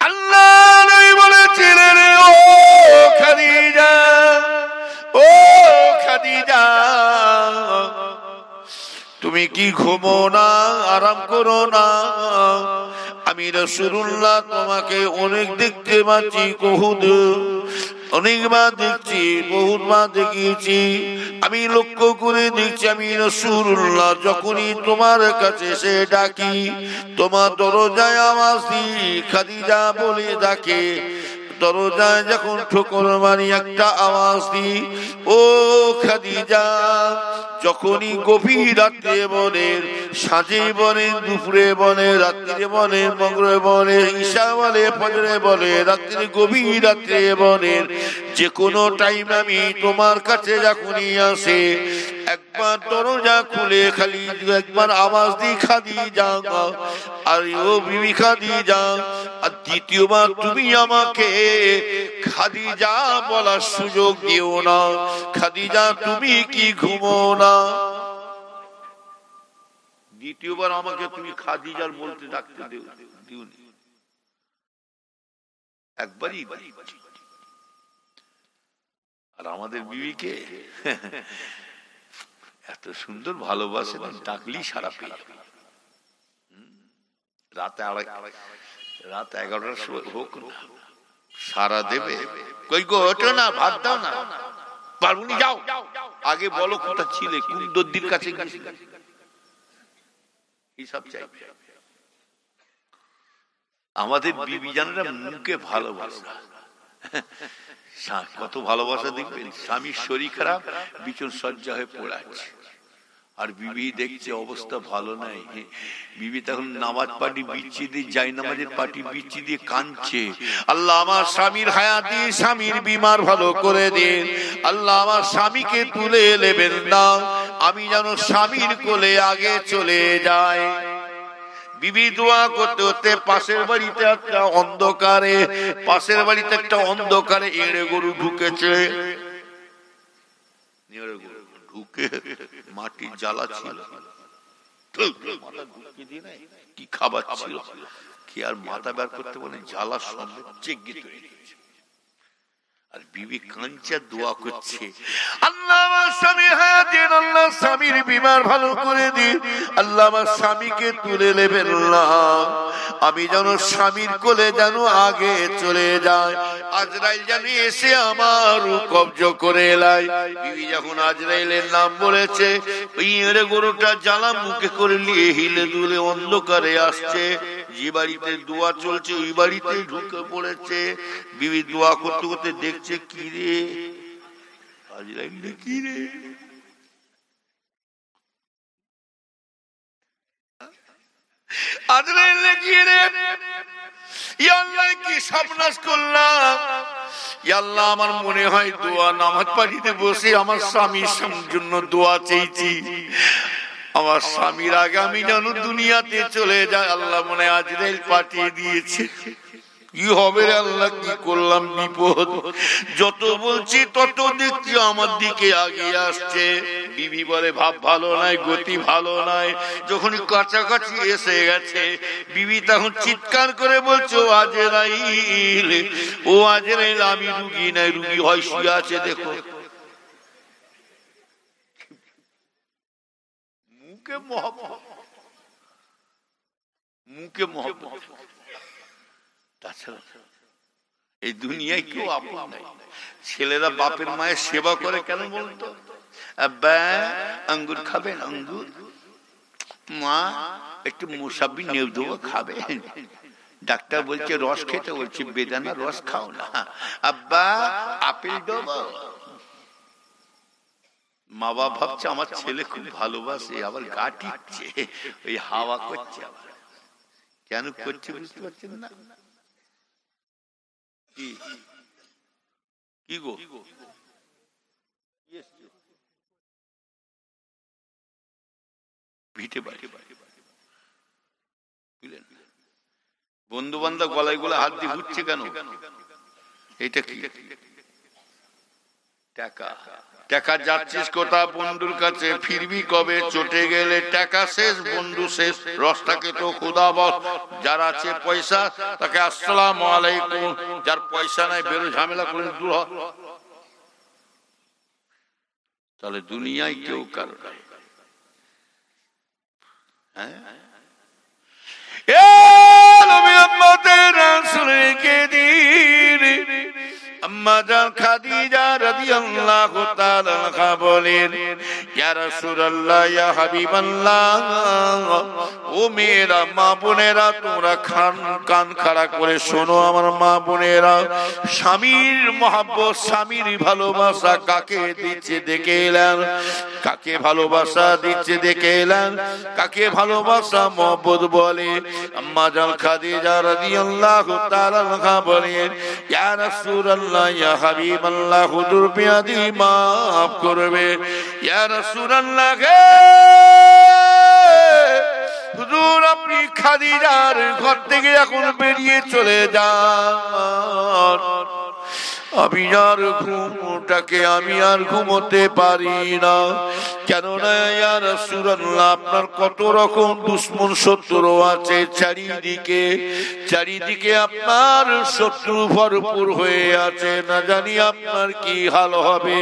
আল্লাহ নবী বলেছিলেন, ও খাদিজা, ও খাদিজা, তুমি কি ঘুমো না, আরাম করো না? আমি রাসূলুল্লাহ তোমাকে অনেক দেখতে পাচ্ছি, অনেকবার দেখছি, বহুতবার দেখিয়েছি। আমি লক্ষ্য করে দেখছি, আমি রাসূলুল্লাহ যখনই তোমার কাছে এসে ডাকি, তোমার দরজায় আওয়াজ দিই, খাদিজা বলে ডাকে। দরজায় যখন ঠোকর মারি, একটা আওয়াজ দিই, ও খাদিজা। যখনই গভীর রাত্রে বলেন, সাঁঝে বলেন, দুপুরে বলে, রাত্রে বলে, মগরে বলে, ঈশা বলে, ফজরে বলে, রাত্রে গভীর রাত্রে বলেন, যে কোনো টাইম আমি তোমার কাছে যখনই আসে, একবার দরজা খুলে খালি একবার আওয়াজ দি খাদিজা, আর ও বিবি খাদিজা। আর দ্বিতীয়বার তুমি আমাকে খাদিজা বলার সুযোগ দিও না। খাদিজা তুমি কি ঘুমো না? দ্বিতীয়বার আমাকে তুমি খাদিজার বলতে ডাকতে দিওনি, একবারই। আর আমাদের বিবিকে এত সুন্দর ভালোবাসে, ডাকলি সারা পেয়ে যাবে। রাত 11টার সময় হোক না, সারা দেবে। কই গো, ওঠো না, ভাত দাও না, পারুনি, যাও আগে বলো কোথায় ছিলে, কোন দদ্দির কাছে গেছিলে, এইসব চাই। আমাদের বিবি জানেরা মুখে ভালোবাসা, কত ভালোবাসা দেখবেন। স্বামীর শরীর খারাপ, বিছন সজ্জা হয়ে পড়ে আছে, আর বিবি দেখছে অবস্থা ভালো নাই, বিবি তখন নামাজ পাটি বিচ্ছি দিয়ে, যাই নামাজের পাটি বিচ্ছি দিয়ে কাঁদছে, আল্লাহ আমার স্বামীর হায়াত দিয়ে স্বামীর বিমার ভালো করে দিন, আল্লাহ আমার স্বামীকে তুলে নেবেন না, আমি যেন স্বামীর কোলে আগে চলে যাই। বিবি দোয়া করতে করতে পাশের বাড়িতে একটা অন্ধকারে এড়ে গরু ঢুকেছে। ঢুকে মাটির জ্বালা ছিল, কি খাবার ছিল, কি আর মাথা বের করতে বলে, জ্বালার সঙ্গে চেগে তৈরি। আর বিবি কাঞ্চা দোয়া করছে, আল্লাহ আমার স্বামী হায়াত দিন, আল্লাহ স্বামীর বিমার ভালো করে দিন, আল্লাহ আমার স্বামীকে তুলে নেবেন না, আমি যেন স্বামীর কোলে যেন আগে চলে যায়, আজরাইল যেন এসে আমার কব্জ করে এলাই। বিবি যখন আজরাইলের নাম বলেছে, ওই এড়ে গরুটা জ্বালা মুখে করে নিয়ে হিলে দুলে অন্ধকারে আসছে। যে বাড়িতে দোয়া চলছে ওই বাড়িতে ঢুকে পড়েছে। বিবি দোয়া করতে করতে দেখছে, কি রে আজরাইল, কি রে আজরাইল, কি রে, ইয়া আল্লাহ কি সর্বনাশ করলাম, ইয়া আল্লাহ আমার মনে হয় দোয়া নামাজ পাঠিতে বসে আমার স্বামীর জন্য দোয়া চেয়েছি, আমার স্বামীর আগে আমি যেন দুনিয়াতে চলে যায়, আল্লাহ মনে আজরাইল পাঠিয়ে দিয়েছে। কি হবে রে আল্লাহ, কি করলাম, বিপদ। যত বলছি তত দেখছি আমার দিকে আগিয়ে আসছে। বিবি বলে ভাব ভালো নাই, গতি ভালো নাই। যখন কাছাকাছি এসে গেছে বিবি তখন চিৎকার করে বলছে, ও আজরাইল, ও আজরাইল, আমি রুগী নাই, রুগী হয় শুয়ে আছে, দেখো। মুখে মহব্বত, মুখে মহব্বত। তাছাড়া এই দুনিয়ায় কেউ আপন নাই। ছেলেরা বাপের মায়ের সেবা করে কেন বলতো? আব্বা আঙ্গুর খাবেন? আঙ্গুর। মা একটু মুসাব্বি নেউ দেবো, খাবে? ডাক্তার বলছে রস খেতে, বলছে বেদানা রস খাও না। আব্বা আপেল দেবো? মা বাবা ভাবছে আমার ছেলে খুব ভালোবাসে, আবার গা টিপছে, ওই হাওয়া করছে। আবার কেন করছে বুঝতে পারছেন না? কি গো ভিটে বাড়ি বন্ধু বান্ধব গলায় গলায় হাত দিয়ে ঘুরছে কেন? এটা কি? টাকা। টাকা যাচ্ছিস কোথা বন্ধুর কাছে, ফিরবি কবে? চটে গেলে টাকা শেষ, বন্ধু শেষ। রসটাকে তো খুদা বল। যার আছে পয়সা তাকে আসসালামু আলাইকুম, যার পয়সা নাই বেরো, ঝামেলা করে দূর হ। তাহলে দুনিয়ায় কেউ কারো নাই। হ্যাঁ, আম্মা জান খাদিজা রাদিয়াল্লাহু তাআলা আনহা বলেন, ইয়া রাসূলুল্লাহ, ইয়া হাবিবাল্লাহ, ও মেয়েরা, মা বোনেরা, তোমরা কান খাড়া করে শোনো আমার মা বোনেরা। স্বামীর মহব্বত, স্বামীর ভালোবাসা কাকে দিচ্ছে দেখে এলেন, কাকে ভালোবাসা দিচ্ছে দেখে এলেন, কাকে ভালোবাসা মহব্বত বলে। আম্মা জান খাদিজা রাদিয়াল্লাহু তাআলা আনহা বলেন, ইয়া রাসূলুল্লাহ, ইয়া হাবিবাল্লাহ, হুজুর বিয়াদি মাফ করবে। ইয়া রাসূলুল্লাহ, হুজুর আপনি খাদিজার ঘর থেকে এখন বেরিয়ে চলে যান, আমি আর ঘুমটাকে আমি আর ঘুমোতে পারি না। কেননা ইয়া রাসূলুল্লাহ, আপনার কত রকম দুশমন শত্রু আছে চারিদিকে, চারিদিকে আপনার শত্রু ভরপুর হয়ে আছে, না জানি আপনার কি হাল হবে।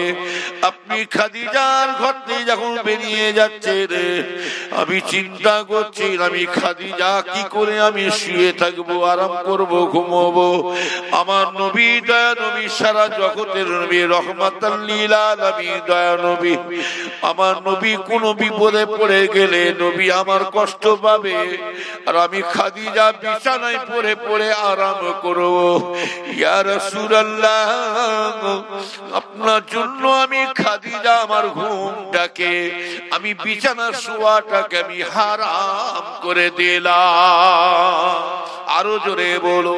আপনি খাদিজার ঘর থেকে যখন বেরিয়ে যাচ্ছে রে, আমি চিন্তা করছি আমি খাদিজা কি করে আমি শুয়ে থাকবো, আরাম করবো, ঘুমোবো। আমার নবী, দয়া নবী, সারা জগতের নবী, রহমাতাল লিল আলামিন, দয়া নবী, আমার নবী কোন বিপদে পড়ে গেলে নবী আমার কষ্ট পাবে, আর আমি খাদিজা বিছানায় পড়ে পড়ে আরাম করব। ইয়া রাসূলুল্লাহ, আপনার জন্য আমি খাদিজা আমার ঘুমটাকে, আমি বিছানা শোয়াটাকে আমি হারাম করে দিলাম। আরো জোরে বলো,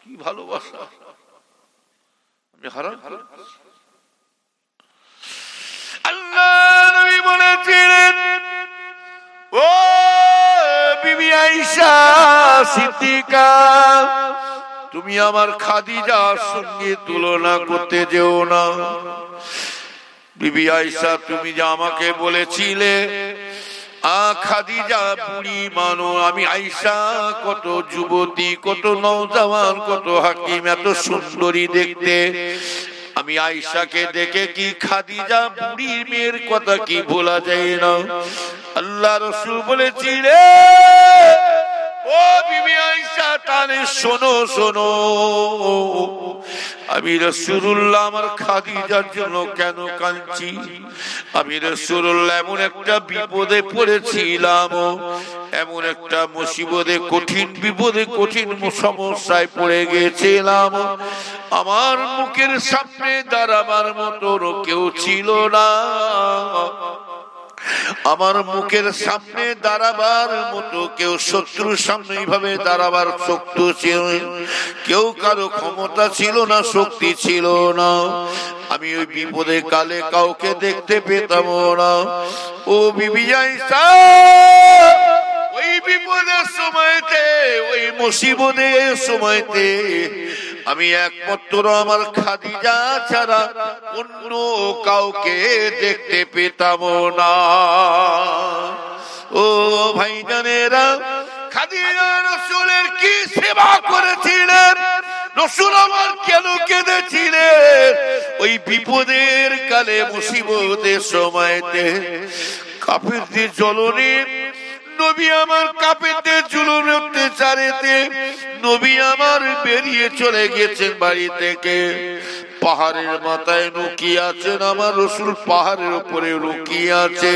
কি ভালোবাসা আমি হারাম। আল্লাহ নবী বলেছিলেন, ও বিবি আয়েশা সিদ্দিকা, তুমি আমার খাদিজার সঙ্গে তুলনা করতে যেও না। বিবি আয়েশা, তুমি যে আমাকে বলেছিলে খাদিজা বুড়ি মানো, আমি আয়েশা কত যুবতী, কত নওজওয়ান, কত হাকিম, এত সুন্দরী দেখতে। আমি আয়েশাকে দেখে কি খাদিজা বুড়ি মেয়ের কথা কি ভোলা যায় না? আল্লাহ রাসূল বলেছিলেন, ও বিবি আয়েশা, কানে শোনো শোনো, আমি রাসূলুল্লাহ আমার খাদিজার জন্য কেন কাঁদছি। আমি রাসূলুল্লাহ এমন একটা বিপদে পড়েছিলাম, এমন একটা মুসিবতে, কঠিন বিপদে, কঠিন সমস্যায় পড়ে গেছিলাম, আমার মুখের সামনে দাঁড়াবার মতো কেউ ছিল না, আমার মুখের সামনে দাঁড়াবার মতো কেউ, শত্রুর সামনে এইভাবে দাঁড়াবার শক্তি ছিল, কেউ কারো ক্ষমতা ছিল না, শক্তি ছিল না। আমি ওই বিপদে কালে কাউকে দেখতে পেতাম না। ও বিবি আয়েশা, ওই বিপদের সময়তে, ওই মুসিবতের সময়তে আমি একমাত্র আমার খাদিজা ছাড়া অন্য কাউকে দেখতে পেতাম না। ও ভাইজানেরা, খাদিজা রাসূলের কি সেবা করেছিলেন, রাসূল আমার কেন কেঁদেছিলেন ওই বিপদের কালে, মুসিবতের সময়তে, কাফেরদের জ্বলনে, নবী আমার কাফেরদের জুলুম অত্যাচারেতে নবী আমার বেরিয়ে চলে গেছেন বাড়ি থেকে। পাহাড়ের মাথায় লুকিয়ে আছেন আমার রাসূল, পাহাড়ের উপরে লুকিয়ে আছে।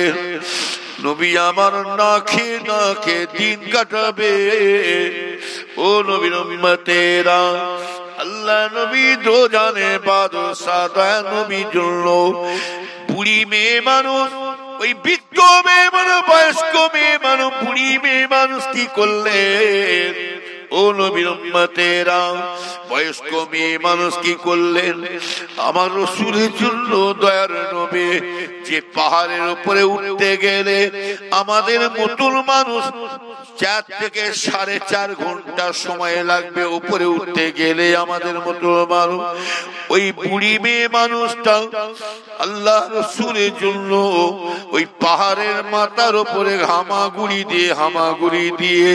নবী আমার না খেয়ে না খেয়ে দিন কাটাবে। ও নবীর উম্মতেরা, আল্লাহ নবী দো জানে বাদশাহ দয়া নবীর জন্য বুড়ি মেয়ে মানুষ, ওই বৃদ্ধ মেয়ে মানুষ, বয়স্ক মেয়ে মানুষ, বুড়ি মেয়ে মানুষ কি করলেন? ও নবীর উম্মতেরা, বয়স্ক মেয়ে মানুষ কি করলেন? আমার রাসূলের জন্য দয়ার নবী যে পাহাড়ের উপরে উঠতে গেলে আমাদের মতন মানুষ 4 থেকে 4.5 ঘন্টা সময় লাগবে, উপরে উঠতে গেলে আমাদের মতন মানুষ, ওই বুড়ি মেয়ে মানুষটা আল্লাহ রাসূলের জন্য ওই পাহাড়ের মাথার উপরে হামাগুড়ি দিয়ে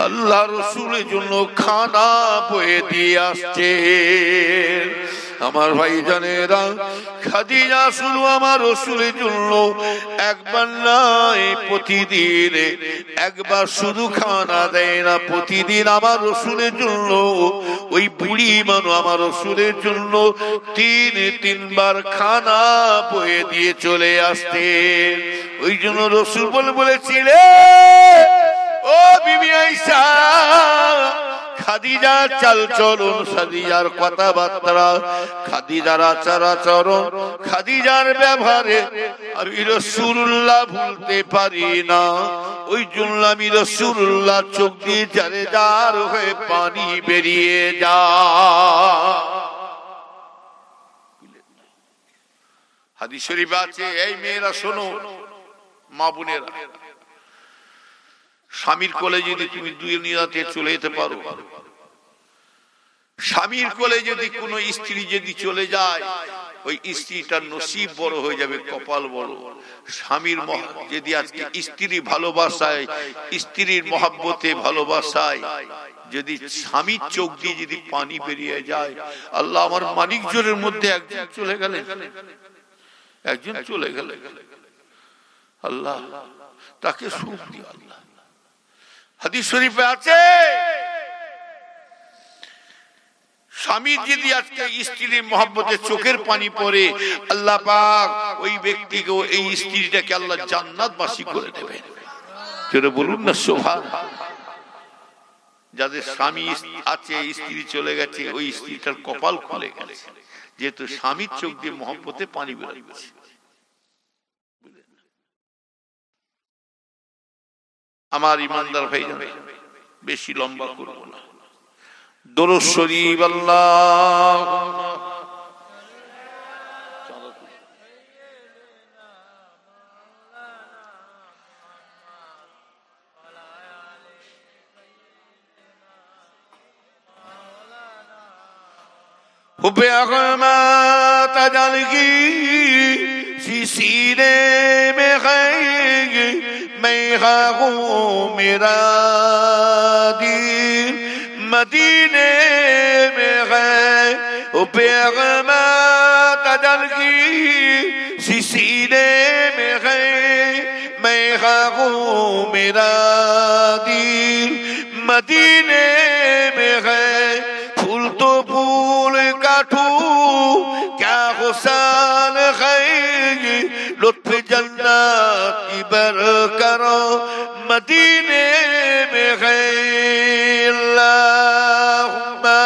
আল্লাহ রাসূলের জন্য খানা বয়ে দিয়ে আসছে। আমার ভাই জানেরা, খাদিজা শুধু আমার রাসূলের জন্য একবার নয়, প্রতিদিন একবার শুধু খানা দেয় না, প্রতিদিন আমার রাসূলের জন্য ওই বুড়ি মানুষ আমার রাসূলের জন্য 3 বার খানা বয়ে দিয়ে চলে আসতে। ওই জন্য রাসূল বলেছিলেন, ও বিবি আয়েশা, খাদিজার চাল চলন, খাদিজার কথাবার্তা, খাদিজার আচার আচরণ, খাদিজার ব্যবহারে আমি রাসূলুল্লাহ ভুলতে পারি না। ওই জন্য আমি রাসূলুল্লাহ চোখ দিয়ে জারে জার হয়ে পানি বেরিয়ে যায়। হাদিস শরীফ আছে, এই মেয়েরা শোনো, মা বোনেরা, স্বামীর কোলে যদি তুমি দুনিয়াতে চলে যেতে পারো, স্বামীর কোলে যদি কোনো স্ত্রী যদি চলে যায়, ওই স্ত্রীটার নসিব বড় হয়ে যাবে, কপাল বড়। স্বামীর যদি আজকে স্ত্রী ভালোবাসায়, স্ত্রীর মহাব্বতে ভালোবাসায় যদি স্বামীর চোখ দিয়ে যদি পানি বেরিয়ে যায়, আল্লাহ আমার মানিক জোরের মধ্যে একজন চলে গেলেন, আল্লাহ তাকে সুখ দিয়ে, আল্লাহ হাদিস শরীফে আছে, স্বামী যদি আজকে স্ত্রীর মহব্বতে চোখের পানি পড়ে, আল্লাহ পাক ওই ব্যক্তিকে, এই স্ত্রীটাকে আল্লাহ জান্নাতবাসী করে দেবেন। যেটা বলুন না সুবহানাল্লাহ। যাদের স্বামী আছে, স্ত্রী চলে গেছে, ওই স্ত্রীটার কপাল খুলে গেছে, যেহেতু স্বামীর চোখ দিয়ে মহব্বতে পানি বেরোচ্ছে। আমার ইমানদার ভাই, বেশি লম্বা করব না, দরুদ শরীফ আল্লাহুম্মা हुब्बे अग़मा तजलगी सीने में है, मैं हूँ मेरा दीन मदीने में है। हुब्बे अग़मा तजलगी सीने में है, मैं हूँ मेरा दीन मदीने में है। फूल तो फूल काटू क्या हुसन है, लुत्फ जन्नत की बरकरो मदीने में है। अल्लाहुम्मा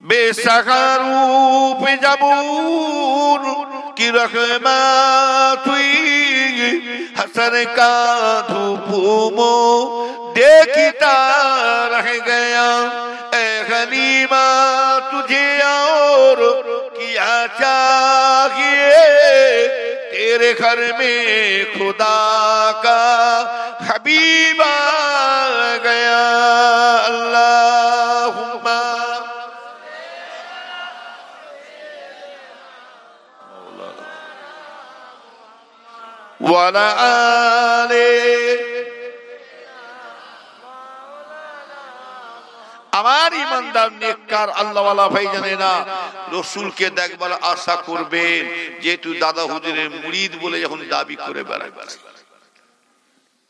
बेसहारूप जबूर की रहमत हुई, हसन का धूप मो देखता रह गया। ए गनीमा तुझे और किया चाहिए, तेरे घर में खुदा का हबीब आ गया। अल्लाहुम्मा वाला आले। আমার ইমানদার নেককার আল্লাহওয়ালা ভাই জানেনা, রাসূলকে দেখবার আশা করবেন, যেহেতু দাদা হুজুরের মুরিদ বলে যখন দাবি করে বেড়ায়।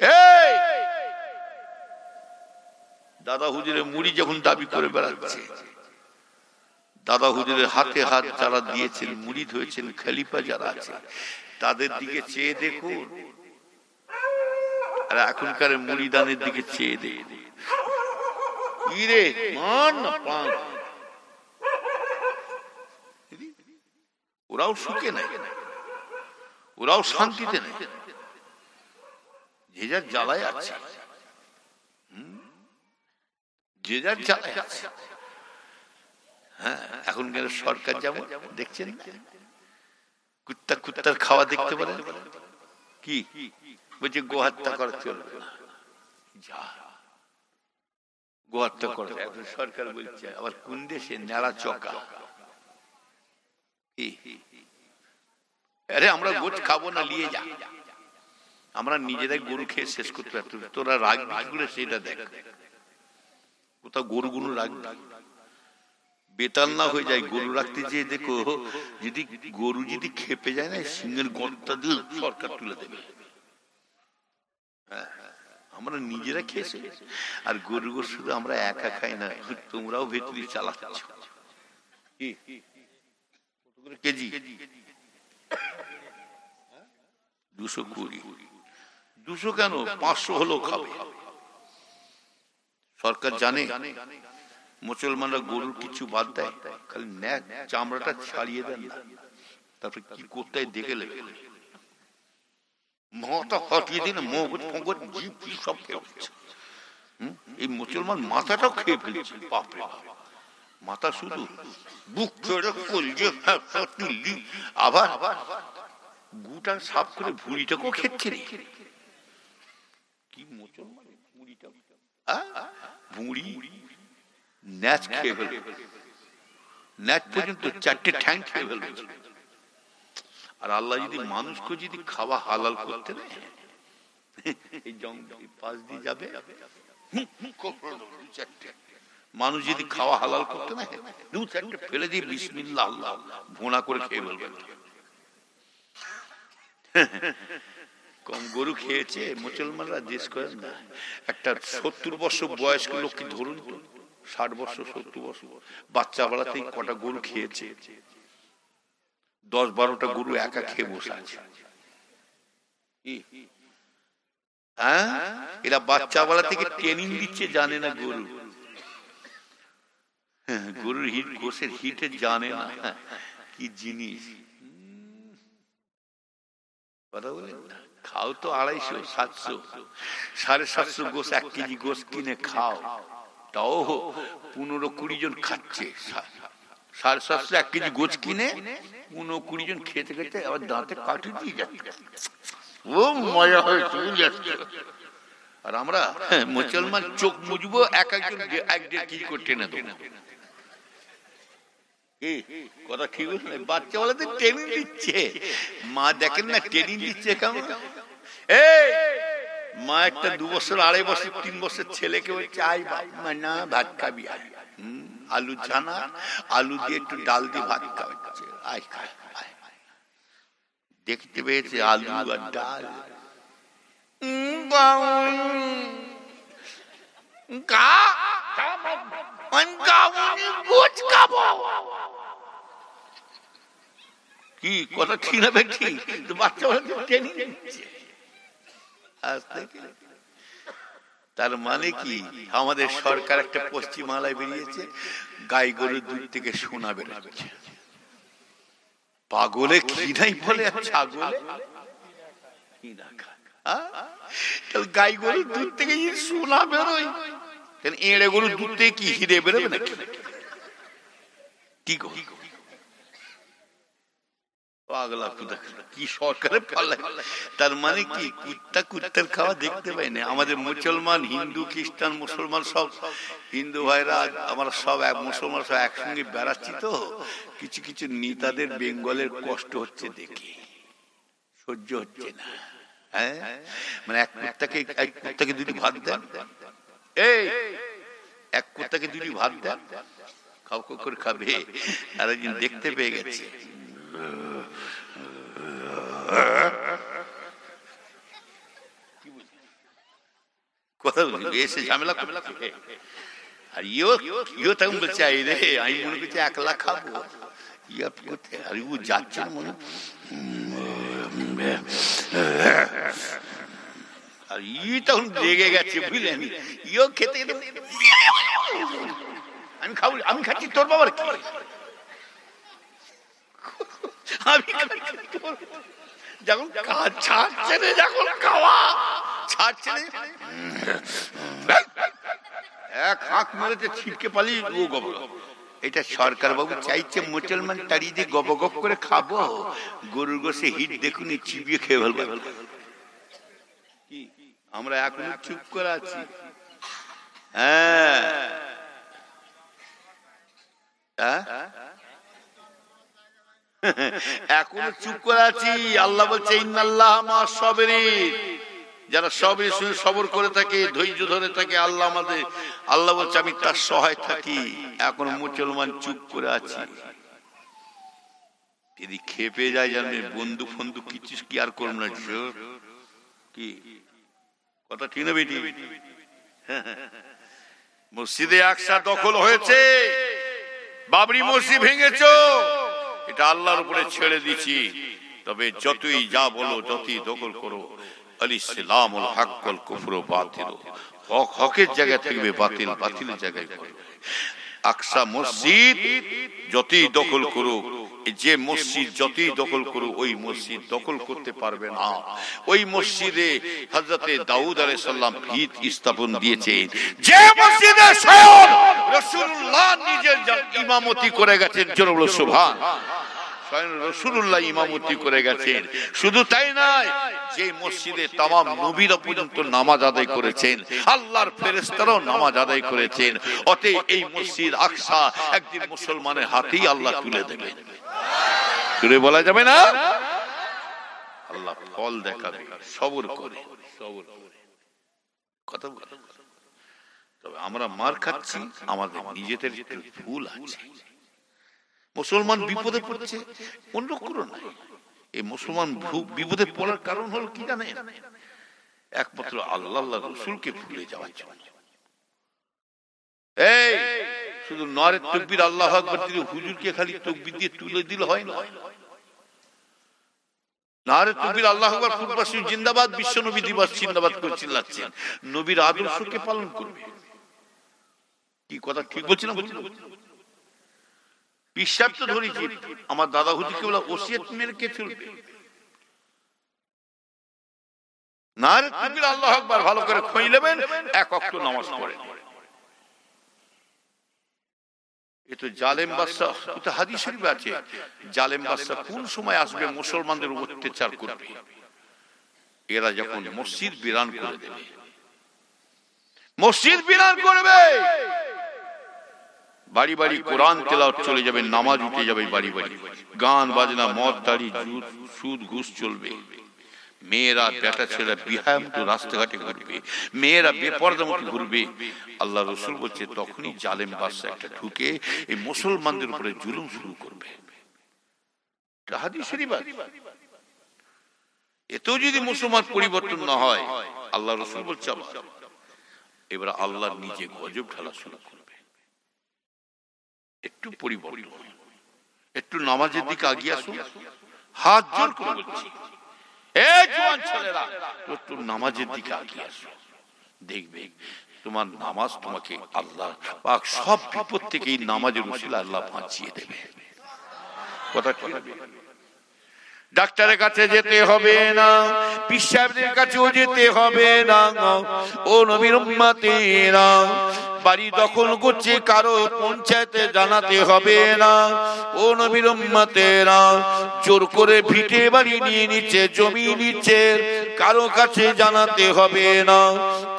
এই দাদা হুজুরের মুরিদ যখন দাবি করে বেড়াচ্ছে, দাদা হুজুরের হাতে হাত যারা দিয়েছেন, মুরিদ হয়েছেন, খলিফা যারা আছে, তাদের দিকে চেয়ে দেখুন, আর এখনকার মুরিদানের দিকে চেয়ে দেখুন। ওরাও সুখে নাই, ওরাও শান্তিতে নাই, যে যার জ্বালায় আছে, যে যার জ্বালায় আছে। হ্যাঁ, এখনকার সরকার যেমন দেখছেন, কুত্তা কুত্তার খাওয়া দেখতে পারেন, কি বলছে গোহত্যা করা চলবে না, যা গোহত্যা করে। এখন সরকার বলছে আবার কোন দেশে নেড়া চকা, আরে আমরা গোট খাবো না, নিয়ে যা, আমরা নিজেরাই গরু খেয়ে শেষ করতে পারত। তোরা রাখবি করে সেটা দেখ, কোথাও গরুগুলো রাখবি, বেতাল না হয়ে যায় গরু রাখতে যেয়ে দেখো, যদি গরু যদি খেপে যায় না, সিংহের গর্তটা দিয়ে সরকার তুলে দেবে। আমরা নিজেরা খেয়েছি, আর গরু গরু শুধু আমরা একা খাই না, তোমরাও ভেতরি চালাচ্ছ। কেজি 220, 200 কেন 500 হলেও খাবে। সরকার জানে মুসলমানরা গরুর কিছু বাদ দেয়, খালি ন্যাক চামড়াটা ছাড়িয়ে দেন না, তারপরে কি করতে দেখে লেগে মাথা ফাটিয়ে দিন, মগজ ফগজ জিভ সব খেয়ে ফেলছে। এই মুসলমান মাথাটাও খেয়ে ফেলছে, বাপরে মাথা শুধু বুক ছেড়ে কলজে তুললি, আবার গুটা সাফ করে ভুঁড়িটাকেও খেচ্ছে রে। কি মুসলমান ভুঁড়িটা, ভুঁড়ি ন্যাচ খেয়ে ফেলবে, ন্যাচ পর্যন্ত 4টে ঠ্যাং খেয়ে ফেলবে। আর আল্লাহ যদি মানুষকে যদি খাওয়া হালাল করতে না, এই জঙ্গল পাশ দিয়ে যাবে, মানুষ যদি খাওয়া হালাল করতে না, 2-4টে ফেলে দিয়ে বিসমিল্লাহ আল্লাহ ভোনা করে খেয়ে ফেলবে। কম গরু খেয়েছে মুসলমানরা, দেশ করেন না। একটা 70 বছর বয়স্ক লোককে ধরুন তো, 60 বছর 70 বছর বাচ্চা বেলাতেই কটা গরু খেয়েছে, 10-12টা গরু একা খেয়ে বসে আছে। এরা বাচ্চা বেলা থেকে ট্রেনিং দিচ্ছে, জানে না গরু, গরুর হিট, গোসের হিটে জানে না কি জিনিস। কথা বলেন না, খাও তো 250, 700, 750 গোস, 1 কেজি গোস কিনে খাও, তাও 15-20 জন খাচ্ছে। 750 1 কেজি গোস কিনে 15-20 জন খেতে খেতে আবার দাঁতে কাটি দিয়ে যাচ্ছে, ও মজা হয়েছে যাচ্ছে। আর আমরা মুসলমান চোখ মুজবো, এক একজন 1-1.5 কেজি করে টেনে দেবো। কথা ঠিক হচ্ছে না, বাচ্চা বলাতে ট্রেনিং দিচ্ছে, মা দেখেন না ট্রেনিং দিচ্ছে কেমন। মা একটা 2 বছর 2.5 বছর 3 বছর ছেলেকে বলছে, আই বাবা না ভাত খাবি, আলু ছানা, আলু দিয়ে একটু ডাল দিয়ে ভাত খাওয়াচ্ছে, আয় খায়। দেখতে পেয়েছে আলু আর ডাল, কি কথা ঠিক না ঠিক, বাচ্চা ট্রেনিং দিচ্ছে। তার মানে কি, আমাদের সরকার একটা পশ্চিমালায় বেরিয়েছে, গাই গরুর দুধ থেকে সোনা বেরোচ্ছে। পাগলে কি নাই বলে, আর ছাগলে কি না খায়। গাই গরুর দুধ থেকে যদি সোনা বেরোয়, এড়ে গরুর দুধ থেকে কি হিরে বেরোবে নাকি? কি পাগলা কি সরকারের পাল্লা। তার মানে কি, কুত্তা কুত্তার খাওয়া দেখতে পাই না। আমাদের মুসলমান, হিন্দু, খ্রিস্টান, মুসলমান সব হিন্দু ভাইরা, আমরা সব মুসলমান সব একসঙ্গে বেড়াচ্ছি, তো কিছু কিছু নেতাদের বেঙ্গলের কষ্ট হচ্ছে দেখে, সহ্য হচ্ছে না। হ্যাঁ, মানে এক কুত্তাকে 2টি ভাত দেন, এক কুত্তাকে 2টি ভাত দেন, খাও করে খাবে। আর একদিন দেখতে পেয়ে গেছে, কথা এসে ঝামেলা আর ইও তখন বলছে এই রে আমি মনে করছি 1 লাখ খাবো, ইয়া কোথায় আর ও যাচ্ছে মনে, আর ই তখন রেগে গেছে বুঝলেন, ইও খেতে আমি খাবো, আমি খাচ্ছি তোর বাবার কি, আমি যখন কাজ ছাড়ছে না, যখন খাওয়া ছাড়ছে না, এক হাঁক মেরেছে ছিটকে পালিয়ে ও গব। এটা সরকার বাবু চাইছে মুসলমান তাড়িয়ে দিয়ে গব গব করে খাবো, গরুর গোশে হিট দেখুন চিবিয়ে খেয়ে ফেলবো। আমরা এখনো চুপ করে আছি। হ্যাঁ এখনো চুপ করে আছি। আল্লাহ বলছে ইন্নাল্লাহ মা'আস সাবিরিন, যারা সবর করে থাকে, ধৈর্য ধরে থাকে, আল্লাহ বলছে আমি তার সহায় থাকি। এখন মুসলমান চুপ করে আছি, যদি খেপে যায় জানবে বন্ধু ফন্দু কিছু কি আর করব না, কি কথা ঠিক না বেটি? মসজিদে আকসা দখল হয়েছে, বাবরি মসজিদ ভেঙেছো, এটা আল্লাহর উপরে ছেড়ে দিচ্ছি। তবে যতই যা বলো, যতই দখল করো, আল-ইসলামুল হক ওয়াল কুফরু বাতিল, হক হকের জায়গায় থাকবে, বাতিল বাতিলের জায়গায় থাকবে। আকসা মসজিদ যতই দখল করো, যে মসজিদ যতই দখল করো, ওই মসজিদ দখল করতে পারবে না। ওই মসজিদে হযরতে দাউদ আলাইহিস সালাম ভিত স্থাপন দিয়েছেন, যে মসজিদে স্বয়ং রাসূলুল্লাহ নিজে ইমামতি করে গেছেন। জোরে বলো সুবহান। স্বয়ং রাসূলুল্লাহ ইমামতি করে গেছেন। শুধু তাই নয়, যে মসজিদে তামাম নবীরা পর্যন্ত নামাজ আদায় করেছেন, আল্লাহর ফেরেশতারাও নামাজ আদায় করেছেন। অতএব এই মসজিদ আকসা একদিন মুসলমানের হাতেই আল্লাহ তুলে দেবেন। তুলে বলা যাবে না, আল্লাহ ফল দেখাবে সবর করে, সবর করে কথা বলে। তবে আমরা মার খাচ্ছি, আমাদের নিজেদের ভুল আছে। মুসলমান বিপদে পড়ছে, অন্য কোনো নাই। এই মুসলমান বিপদে পড়ার কারণ হলো কি জানেন? একমাত্র আল্লাহ রাসূলকে ভুলে যাওয়ার জন্য। এই শুধু নারে তাকবীর আল্লাহু আকবার দিলে হুজুরকে খালি তাকবীর দিয়ে তুলে দিলে হয় না। নারে তাকবীর আল্লাহু আকবার ফুটবাসী জিন্দাবাদ, বিশ্ব নবী দিবস জিন্দাবাদ করে চিল্লাচ্ছেন। নবীর আদর্শকে পালন করবে। কি কথা ঠিক বলছি না? বিশ্বাস তো ধরেছি, আমার দাদা হুজুরকে বলা ওসিয়ত মেরে কে চলবে? নারে তাকবীর আল্লাহু আকবার ভালো করে খই নেবেন, এক ওয়াক্ত নামাজ পড়েন। এতো জালেম বাদশা, এটা হাদিস শরীফে আছে, জালেম বাদশা কোন সময় আসবে মুসলমানদের উপর অত্যাচার করবে? এরা যখন মসজিদ বিরান করে দেবে, মসজিদ বিরান করবে, বাড়ি বাড়ি কোরআন তেলাওয়াত চলে যাবে, নামাজ উঠে যাবে বাড়ি বাড়ি, গান বাজনা মদ দাড়ি সুদ ঘুষ চলবে। মেয়েরা বেটা ছেলেরা বিহায় মতো রাস্তাঘাটে ঘুরবে, মেয়েরা বেপরদা মতো ঘুরবে। আল্লাহ রাসূল বলছে তখনই জালেম বাদশা একটা ঢুকে এই মুসলমানদের উপরে জুলুম শুরু করবে। এটা হাদিস শরীফ আছে। এতেও যদি মুসলমান পরিবর্তন না হয়, আল্লাহ রাসূল বলছে এবার আল্লাহ নিজে গজব ঢালা শুরু করবে। একটু পরিবর্তন, একটু নামাজের দিকে আগিয়ে আসুন, হাত জোর করে বলছি, এই জওয়ান ছেলেরা একটু নামাজের দিকে আগিয়ে আসো, দেখবে তোমার নামাজ তোমাকে আল্লাহ পাক সব বিপদ থেকে এই নামাজের উসিলায় আল্লাহ বাঁচিয়ে দেবে। কথা ঠিক। ডাক্তারের কাছে যেতে হবে না, পীর সাহেবদের কাছেও যেতে হবে না। ও নবীর উম্মতেরা, বাড়ি দখল করছে কারো পঞ্চায়েতে জানাতে হবে না। ও নবীর উম্মতেরা, জোর করে ভিটে বাড়ি নিয়ে নিচ্ছে, জমি নিচ্ছে, কারো কাছে জানাতে হবে না।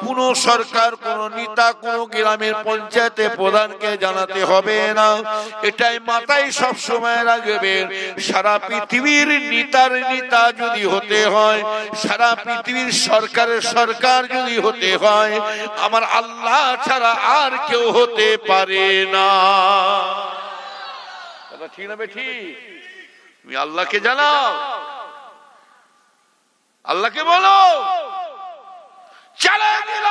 কোন সরকার, কোন নেতা, কোন গ্রামের পঞ্চায়েতে প্রধানকে জানাতে হবে না। এটাই মাথায় সব সময় রাখবেন। সারা পৃথিবীর নেতার নেতা যদি হতে হয়, সারা পৃথিবীর সরকারের সরকার যদি হতে হয়, আমার আল্লাহ ছাড়া আর কেউ হতে পারে না। ঠিক না বেঠি? তুমি আল্লাহকে জানাও, আল্লাহকে বলো, চালিয়ে দিল,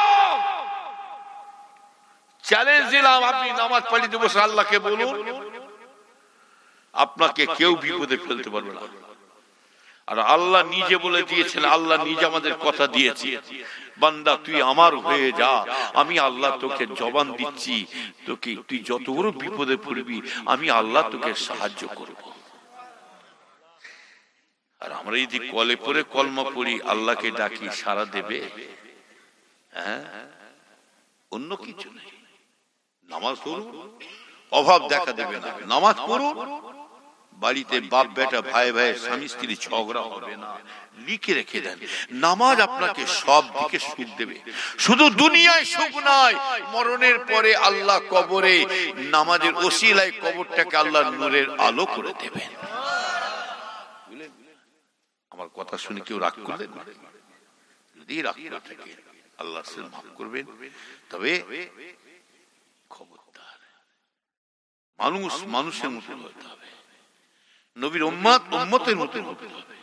চ্যালেঞ্জ দিলাম, আপনি নামাজ পড়িতে বসে আল্লাহকে বলুন, আপনাকে কেউ বিপদে ফেলতে পারবে না। আর আল্লাহ নিজে বলে দিয়েছেন, আল্লাহ নিজে আমাদের কথা দিয়েছে, বান্দা তুই আমার হয়ে যা, আমি আল্লাহ তোকে জবান দিচ্ছি, তোকে তুই যত বড় বিপদে পড়বি আমি আল্লাহ তোকে সাহায্য করব। আর আমরা যদি কলে পড়ে কলমা পড়ি, আল্লাহকে ডাকি, সারা দেবে? হ্যাঁ, অন্য কিছু নেই। নামাজ পড়ুন, অভাব দেখা দেবে না। নামাজ পড়ুন, বাড়িতে বাপ বেটা, ভাই ভাই, স্বামী স্ত্রী ঝগড়া হবে না। লিখে রেখে দেন, নামাজ আপনাকে সব দিকে সুখ দেবে। শুধু দুনিয়ায় সুখ নয়, মরণের পরে আল্লাহ কবরে নামাজের ওসিলায় কবরটাকে আল্লাহ নূরের আলো করে দেবেন। আমার কথা শুনে কেউ রাগ করলেন না? যদি রাগ করে থাকে আল্লাহ মাফ করবেন। তবে খবরদার, মানুষ মানুষের মতো হতে হবে, নবীর উম্মত উম্মতের মতো হতে হবে।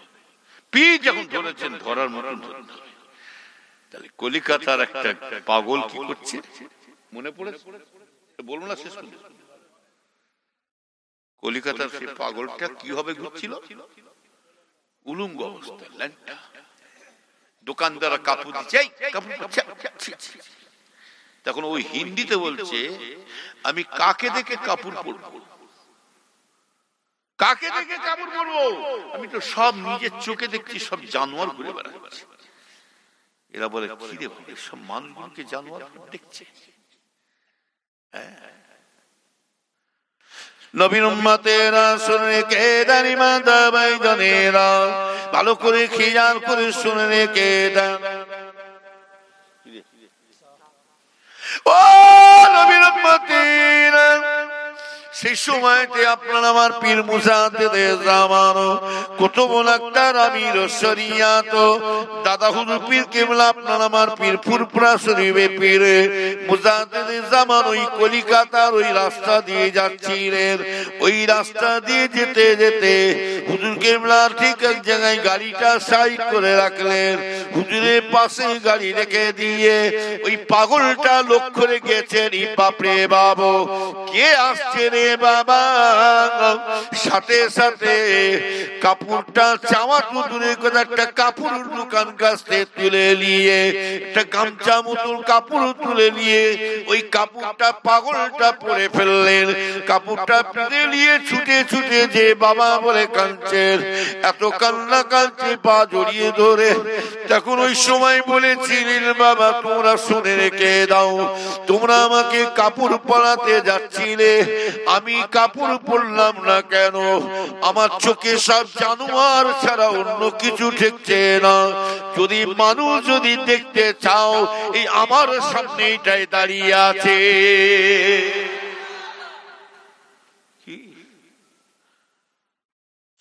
পীর যখন ধরেছেন ধরার মতন ধরতে হবে। তাহলে কলিকাতার একটা পাগল কি করছে মনে পড়েছে? বলবো না শেষ করতে। কলিকাতার সেই পাগলটা কিভাবে ঘুরছিল? উলঙ্গ অবস্থা, ল্যাংটা। দোকানদার কাপড় দিচ্ছে, তখন ওই হিন্দিতে বলছে, আমি কাকে দেখে কাপড় পরবো, কাকে দেখে কাপড় পরবো? আমি তো সব নিজের চোখে দেখছি, সব জানোয়ার ঘুরে বেড়াচ্ছে। এরা বলে, কি রে বলে, সব মানুষগুলোকে জানোয়ার দেখছে। নবীর উম্মতেরা শুনে কে দানি মাদা ভাইজানেরা, ভালো করে খেয়াল করে শুনে কে দান। ও নবীর উম্মতেরা, সেই সময়তে আপনার আমার পীর মুজাদ্দিদে জামান কুতুবুল আকতার আমির শরিয়াত দাদা হুজুর পীর কেবলা আপনার আমার পীর ফুরফুরা শরীফে পীর মুজাদ্দিদে জামান ওই কলিকাতার ওই রাস্তা দিয়ে যাচ্ছিলেন। ওই রাস্তা দিয়ে যেতে যেতে হুজুর কেবলা ঠিক এক জায়গায় গাড়িটা সাইড করে রাখলেন। হুজুরের পাশে গাড়ি রেখে দিয়ে ওই পাগলটা লক্ষ্য করে গেছেন, ই বাপরে বাবু, কে আসছে রে বাবা? সাথে সাথে কাপড়টা চাওয়া তো দূরের কথা, একটা কাপড় দোকান কাছ থেকে তুলে নিয়ে, একটা গামছা মতন কাপড় তুলে নিয়ে ওই কাপড়টা পাগলটা পরে ফেললেন। কাপড়টা তুলে নিয়ে ছুটে ছুটে যে বাবা বলে কাঁদছেন, এত কান্না কাঁদছে, পা জড়িয়ে ধরে। তখন ওই সময় বলেছিলেন, বাবা তোমরা শুনে রেখে দাও, তোমরা আমাকে কাপড় পরাতে যাচ্ছিলে, আমি কাপড় পরলাম না কেন? আমার চোখে সব জানোয়ার ছাড়া অন্য কিছু ঠেকছে না। যদি মানুষ যদি দেখতে চাও, এই আমার সামনে এটাই দাঁড়িয়ে আছে।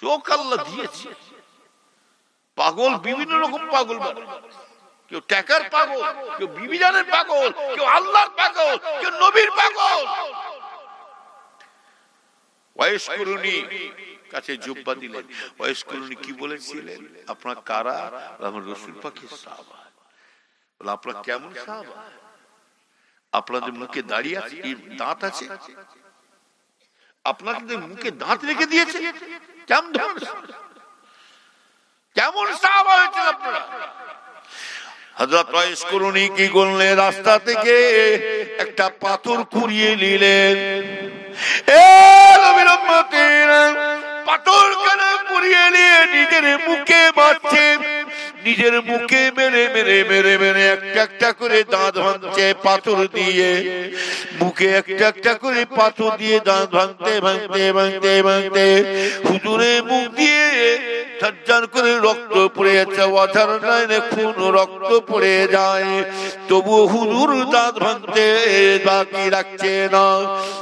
চোখ আল্লাহ দিয়েছে। পাগল বিভিন্ন রকম পাগল, কেউ টাকার পাগল, কেউ বিবিধানের পাগল, কেউ আল্লাহর পাগল, কেউ নবীর পাগল। ওয়াইস করুনি কাছে জুব্বা দিলেন। ওয়াইস করুনি কি বলেছিলেন? আপনার কারা? আমার রাসূল পাকের সাহাবা। বলে আপনার কেমন সাহাবা? আপনাদের মুখে দাঁড়িয়ে আছে, দাঁত আছে, আপনাদের মুখে দাঁত রেখে দিয়েছে, কেমন কেমন সাহাবা হয়েছেন আপনারা? হযরত ওয়াইস করুনি কি করলেন? রাস্তা থেকে একটা পাথর কুড়িয়ে নিলেন। পাথর কেন কুড়িয়ে নিয়ে নিজের মুখে মারছে, নিজের মুখে মেরে মেরে মেরে মেরে একটা একটা করে দাঁত ভাঙছে পাথর দিয়ে, মুখে একটা একটা করে পাথর দিয়ে দাঁত ভাঙতে ভাঙতে ভাঙতে ভাঙতে হুজুরের মুখ দিয়ে ঝরঝর করে রক্ত পড়ে যাচ্ছে, অঝার লাইনে খুন রক্ত পড়ে যায়, তবু হুজুর দাঁত ভাঙতে বাকি রাখছে না।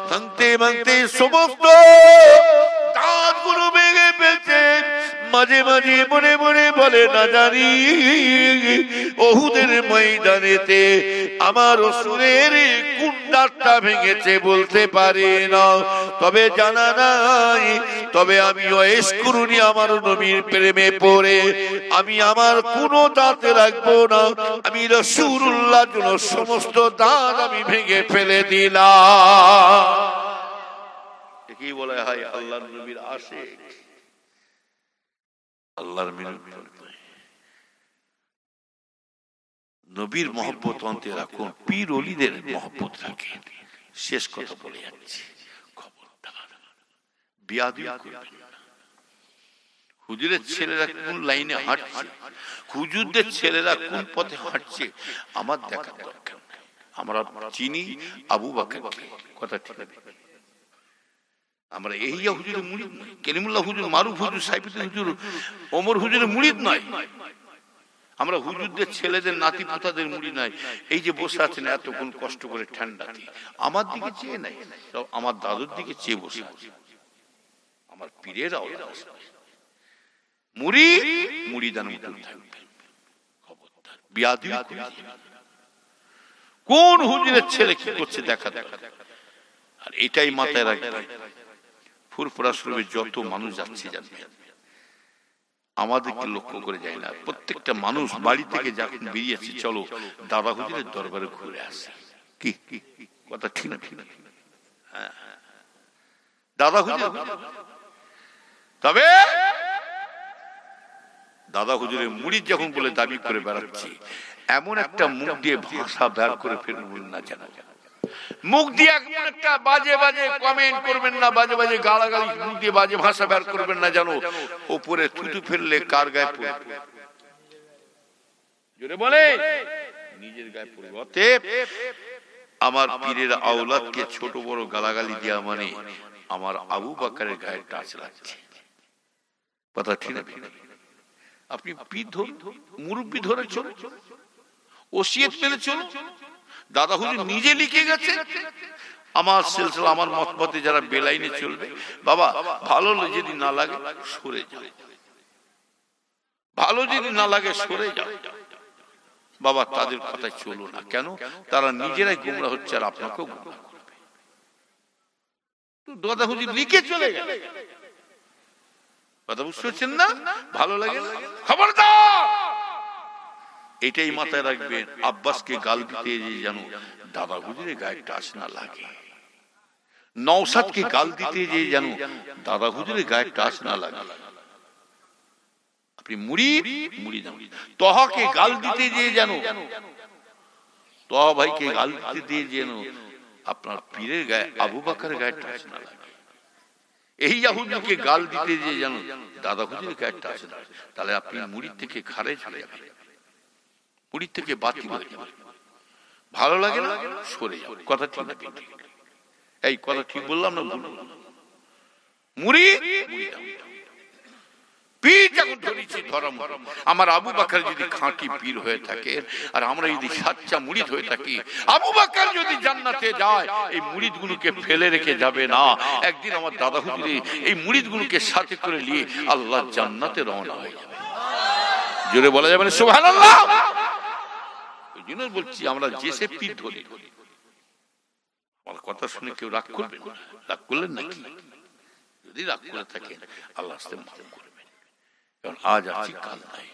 ভাঙতে ভাঙতে সমস্ত দাঁতগুলো ভেঙে ফেলছে। মাঝে মাঝে মনে মনে বলে, না জানি ওহুদের ময়দানেতে আমার রাসূলের কোন দাঁতটা ভেঙেছে বলতে পারি না, তবে জানা নাই। তবে আমি ওয়াইসকুরুনি আমার নবীর প্রেমে পড়ে আমি আমার কোন দাঁত রাখবো না, আমি রাসূলুল্লাহর জন্য সমস্ত দাঁত আমি ভেঙে ফেলে দিলাম। কি বলে হয় আল্লাহর নবীর আশিক, আল্লাহর নবীর মহব্বত অন্তরে রাখুন, পীর ওলিদের মহব্বত রাখেন। শেষ কথা বলে যাচ্ছি, খবরদার বিয়াদবি করবেন না। হুজুরের ছেলেরা কোন লাইনে হাঁটছে, হুজুরদের ছেলেরা কোন পথে হাঁটছে আমার দেখার দরকার নেই। আমরা চিনি আবু বকরকে, কথা ঠিক আছে। আমরা এই হুজুরের মুরিদ নয়, কালিমুল্লাহ হুজুর, মারুফ হুজুর, সাইফুদ্দিন হুজুর, ওমর হুজুরের মুরিদ নয়। আমরা হুজুরদের ছেলেদের নাতি পোতাদের মুরিদ নয়। এই যে বসে আছেন এতক্ষণ কষ্ট করে ঠান্ডাতে, আমার দিকে চেয়ে নাই, আমার দাদুর দিকে চেয়ে বসে আছে। আমার পীরের আওলাদ মুরিদ, মুরিদান মতন থাকবে। খবরদার বিয়াদবি করবেন না। কোন হুজুরের ছেলে কি করছে দেখা দেখা, আর এটাই মাথায় রাখবেন। ফুরফুরা শরীফে যত মানুষ যাচ্ছে জানবেন, আমাদেরকে লক্ষ্য করে যায় না। প্রত্যেকটা মানুষ বাড়ি থেকে যখন বেরিয়েছে, চলো দাদা হুজুরের দরবারে ঘুরে আসে। কি কথা ঠিক না? ঠিক না? হ্যাঁ, দাদা হুজুর। তবে দাদা হুজুরের মুরিদ যখন বলে দাবি করে বেড়াচ্ছি, এমন একটা মুখ দিয়ে ভাষা বের করে ফেলবেন না যেন, মুখ দিয়ে এমন একটা বাজে বাজে কমেন্ট করবেন না, বাজে বাজে গালাগালি, মুখ দিয়ে বাজে ভাষা বের করবেন না যেন উপরে থুতু ফেললে কার গায়ে পড়বে, জোরে বলে নিজের গায়ে পড়বে। অতএব আমার পীরের আওলাদকে ছোট বড় গালাগালি দেওয়া মানে আমার আবু বকরের গায়ে টাচ লাগছে। কথা ঠিক না? আপনি পীর ধরুন, মুরব্বি ধরে চলুন, ওসিয়ত মেনে চলুন। দাদা হুজুর নিজে লিখে গেছে, আমার সিলসিলা, আমার মতপথে যারা বেলাইনে চলবে, বাবা ভালো যদি না লাগে সরে যাও, ভালো যদি না লাগে সরে যাও বাবা, তাদের কথায় চলো না। কেন? তারা নিজেরাই গোমরা হচ্ছে আর আপনাকেও গোমরা করবে। দাদা হুজুর লিখে চলে গেল, কথা বুঝতে পারছেন না? ভালো লাগে না, খবরদার এটাই মাথায় রাখবেন। আব্বাসকে গাল দিতে যেন দাদা হুজুরের গায়ে টাচ না লাগে, নওশাদকে গাল দিতে যেন দাদা হুজুরের গায়ে টাচ না লাগে। আপনি মুরিদ, মুরিদ তহাকে গাল দিতে যেন, তহা ভাইকে গাল দিতে দিয়ে যেন আপনার পীরের গায়ে, আবু বকরের গায়ে টাচ না লাগে। এই হুজুরকে গাল দিতে যেন দাদা হুজুরের গায়ে টাচ না লাগে, তাহলে আপনি মুরিদ থেকে খারেজ হয়ে যাবেন, মুরিদ থেকে বাতিল হয়ে যাবেন। ভালো লাগে না সরে যাও, কথা ঠিক না? এই কথা ঠিক বললাম না? মুরিদ পীর যখন ধরেছি ধর্ম, আমার আবু বকর যদি খাঁটি পীর হয়ে থাকে আর আমরা যদি সাচ্চা মুরিদ হয়ে থাকি, আবু বকর যদি জান্নাতে যায় এই মুরিদ গুলোকে ফেলে রেখে যাবে না। একদিন আমার দাদা হুজুর এই মুরিদ গুলোকে সাথে করে নিয়ে আল্লাহ জান্নাতে রওনা হয়ে যাবে। জোরে বলা যাবে না সুবহানাল্লাহ? ওই জন্য বলছি আমরা যেসে পীর ধরি, আমার কথা শুনে কেউ রাগ করবেন না। রাগ করলেন নাকি? যদি রাগ করে থাকেন আল্লাহ আস্তে মাফ করবেন, কারণ আজ আছি কাল নাই।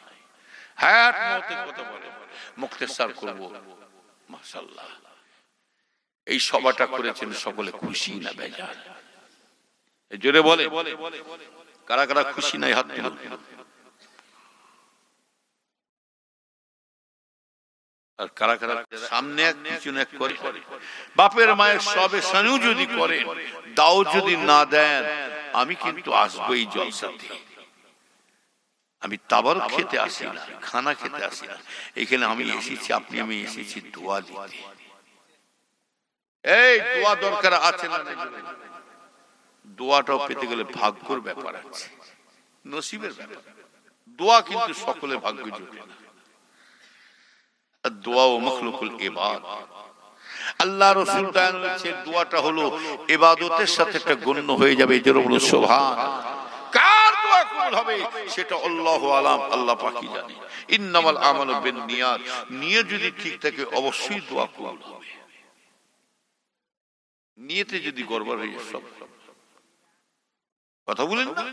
হায়াত মওতের কথা বলে মুখতেসার করব। মাশাআল্লাহ এই সভাটা করেছেন সকলে খুশি না বেজার? জোরে বলে কারা কারা খুশি নাই হাত তুলুন। আর কারা কারা সামনে এক পিছনে এক করে, বাপের মায়ের সবে সানু যদি করেন, দাও যদি না দেন, আমি কিন্তু আসবো এই জলসাতে। আমি তাবারক খেতে আসি না, খানা খেতে আসি না। এখানে আমি এসেছি, আমি এসেছি দোয়া দিতে। এই দোয়া দরকার আছে না? দোয়াটাও পেতে গেলে ভাগ্যর ব্যাপার আছে, নসিবের ব্যাপার। দোয়া কিন্তু সকলে ভাগ্য জোটে না। দোয়া ও মখলুকুল ইবাদ, আল্লাহ রাসূল বলেছেন দোয়াটা হলো ইবাদতের সাথে একটা গণ্য হয়ে যাবে। এর বলো সুবহান। কার দোয়া কবুল হবে সেটা আল্লাহু আলাম, আল্লাহ পাকই জানে। ইন্নামাল আমালু বিন্নিয়াত, নিয়ত যদি ঠিক থাকে অবশ্যই দোয়া কবুল হবে। নিয়তে যদি গড়বড় হয়ে যায় সব কথা বলেন না।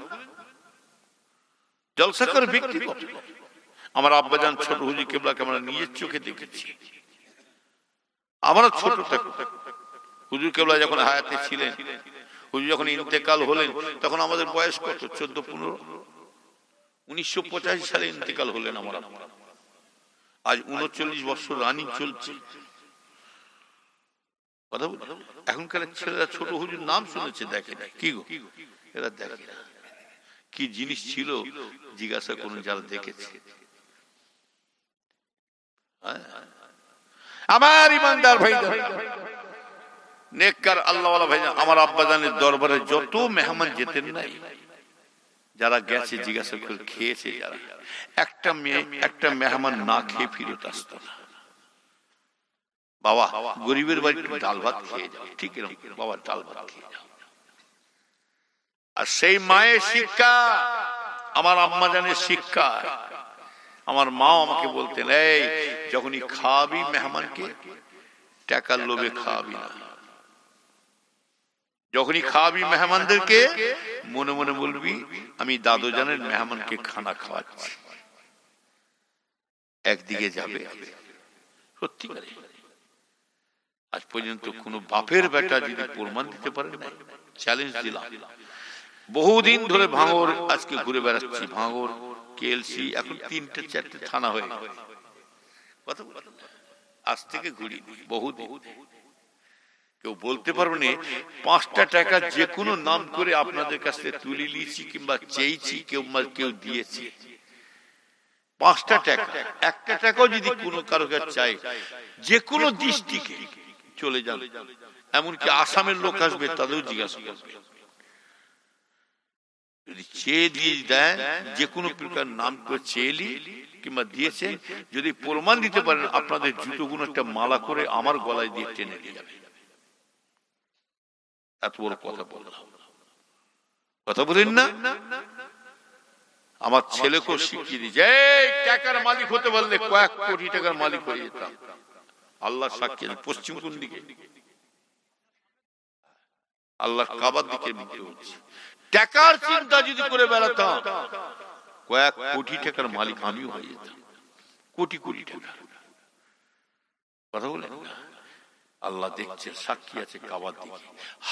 জলসাকার ব্যক্তি কত, আমার আব্বাজান ছোট হুজুর কেবলাকে আমরা নিজের চোখে দেখেছি। আমরা ছোট হুজুর কেবলা যখন হায়াতে ছিলেন, হুজুর যখন ইন্তেকাল হলেন তখন আমাদের বয়স কত, 14-15। 1985 সালে ইন্তেকাল হলেন আমার আব্বা। আজ 39 বছর রানিং চলছে। কথা বল, এখনকার ছেলেরা ছোট হুজুর নাম শুনেছে, দেখে কি গো, এরা দেখে না কি জিনিস ছিল, জিজ্ঞাসা করুন যারা দেখেছে। আমার ইমানদার ভাই, নেককার আল্লাহওয়ালা ভাই, আমার আব্বাজানের দরবারে যত মেহমান যেতেন নাই, যারা গেছে জিজ্ঞাসা করে খেয়েছে, যারা একটা মেহমান না খেয়ে ফিরত আসত না। বাবা গরিবের বাড়ি ডাল ভাত খেয়ে যাও, ঠিক এরকম বাবা ডাল ভাত খেয়ে যাও। আর সেই মায়ের শিক্ষা, আমার আম্মা জানের শিক্ষা, আমার মা আমাকে বলতেন, এই যখনই খাওয়াবি মেহমানকে টাকার লোভে খাওয়াবি না, যখনই খাওয়াবি মেহমানদেরকে মনে মনে বলবি আমি দাদু জানের মেহমানকে খানা খাওয়াচ্ছি, একদিকে যাবে। সত্যি করে আজ পর্যন্ত কোন বাপের বেটা যদি প্রমাণ দিতে পারে না, চ্যালেঞ্জ দিলাম। বহুদিন ধরে ভাঙর আজকে ঘুরে বেড়াচ্ছি, ভাঙর কেএলসি এখন 3-4টে থানা হয়ে কথা আজ থেকে ঘুরি বহুদিন। কেউ বলতে পারবে না 5টা টাকা যে কোনো নাম করে আপনাদের কাছ থেকে তুলে নিয়েছি কিংবা চেয়েছি, কেউ দিয়েছি। 5টা টাকা, 1টা টাকাও যদি কোনো কারো কাছে চাই, যে কোনো ডিস্ট্রিক্টে চলে যান, এমনকি আসামের লোক আসবে তাদেরও জিজ্ঞাসা করবে, যদি চেয়ে দিয়ে দেয়, যে কোনো প্রকার নাম করে চেয়েলি কিংবা দিয়েছেন, যদি প্রমাণ দিতে পারেন আপনাদের জুতোগুলো একটা মালা করে আমার গলায় দিয়ে টেনে নিয়ে যাবে। এত বড় কথা বললাম, কথা বলেন না। আমার ছেলেকেও শিখিয়ে দিয়েছে, টাকার মালিক হতে পারলে কয়েক কোটি টাকার মালিক হয়ে যেতাম। আল্লাহ সাক্ষী, পশ্চিম কোন দিকে? আল্লাহ কাবার দিকে মুখে হচ্ছে। টাকার চিন্তা যদি করে বেড়াতাম, কয়েক কোটি টাকার মালিক আমিও হয়ে যেতাম। কোটি কোটি টাকা কথা বলেন না। আল্লাহ দেখছে, সাক্ষী আছে কাবার দিকে।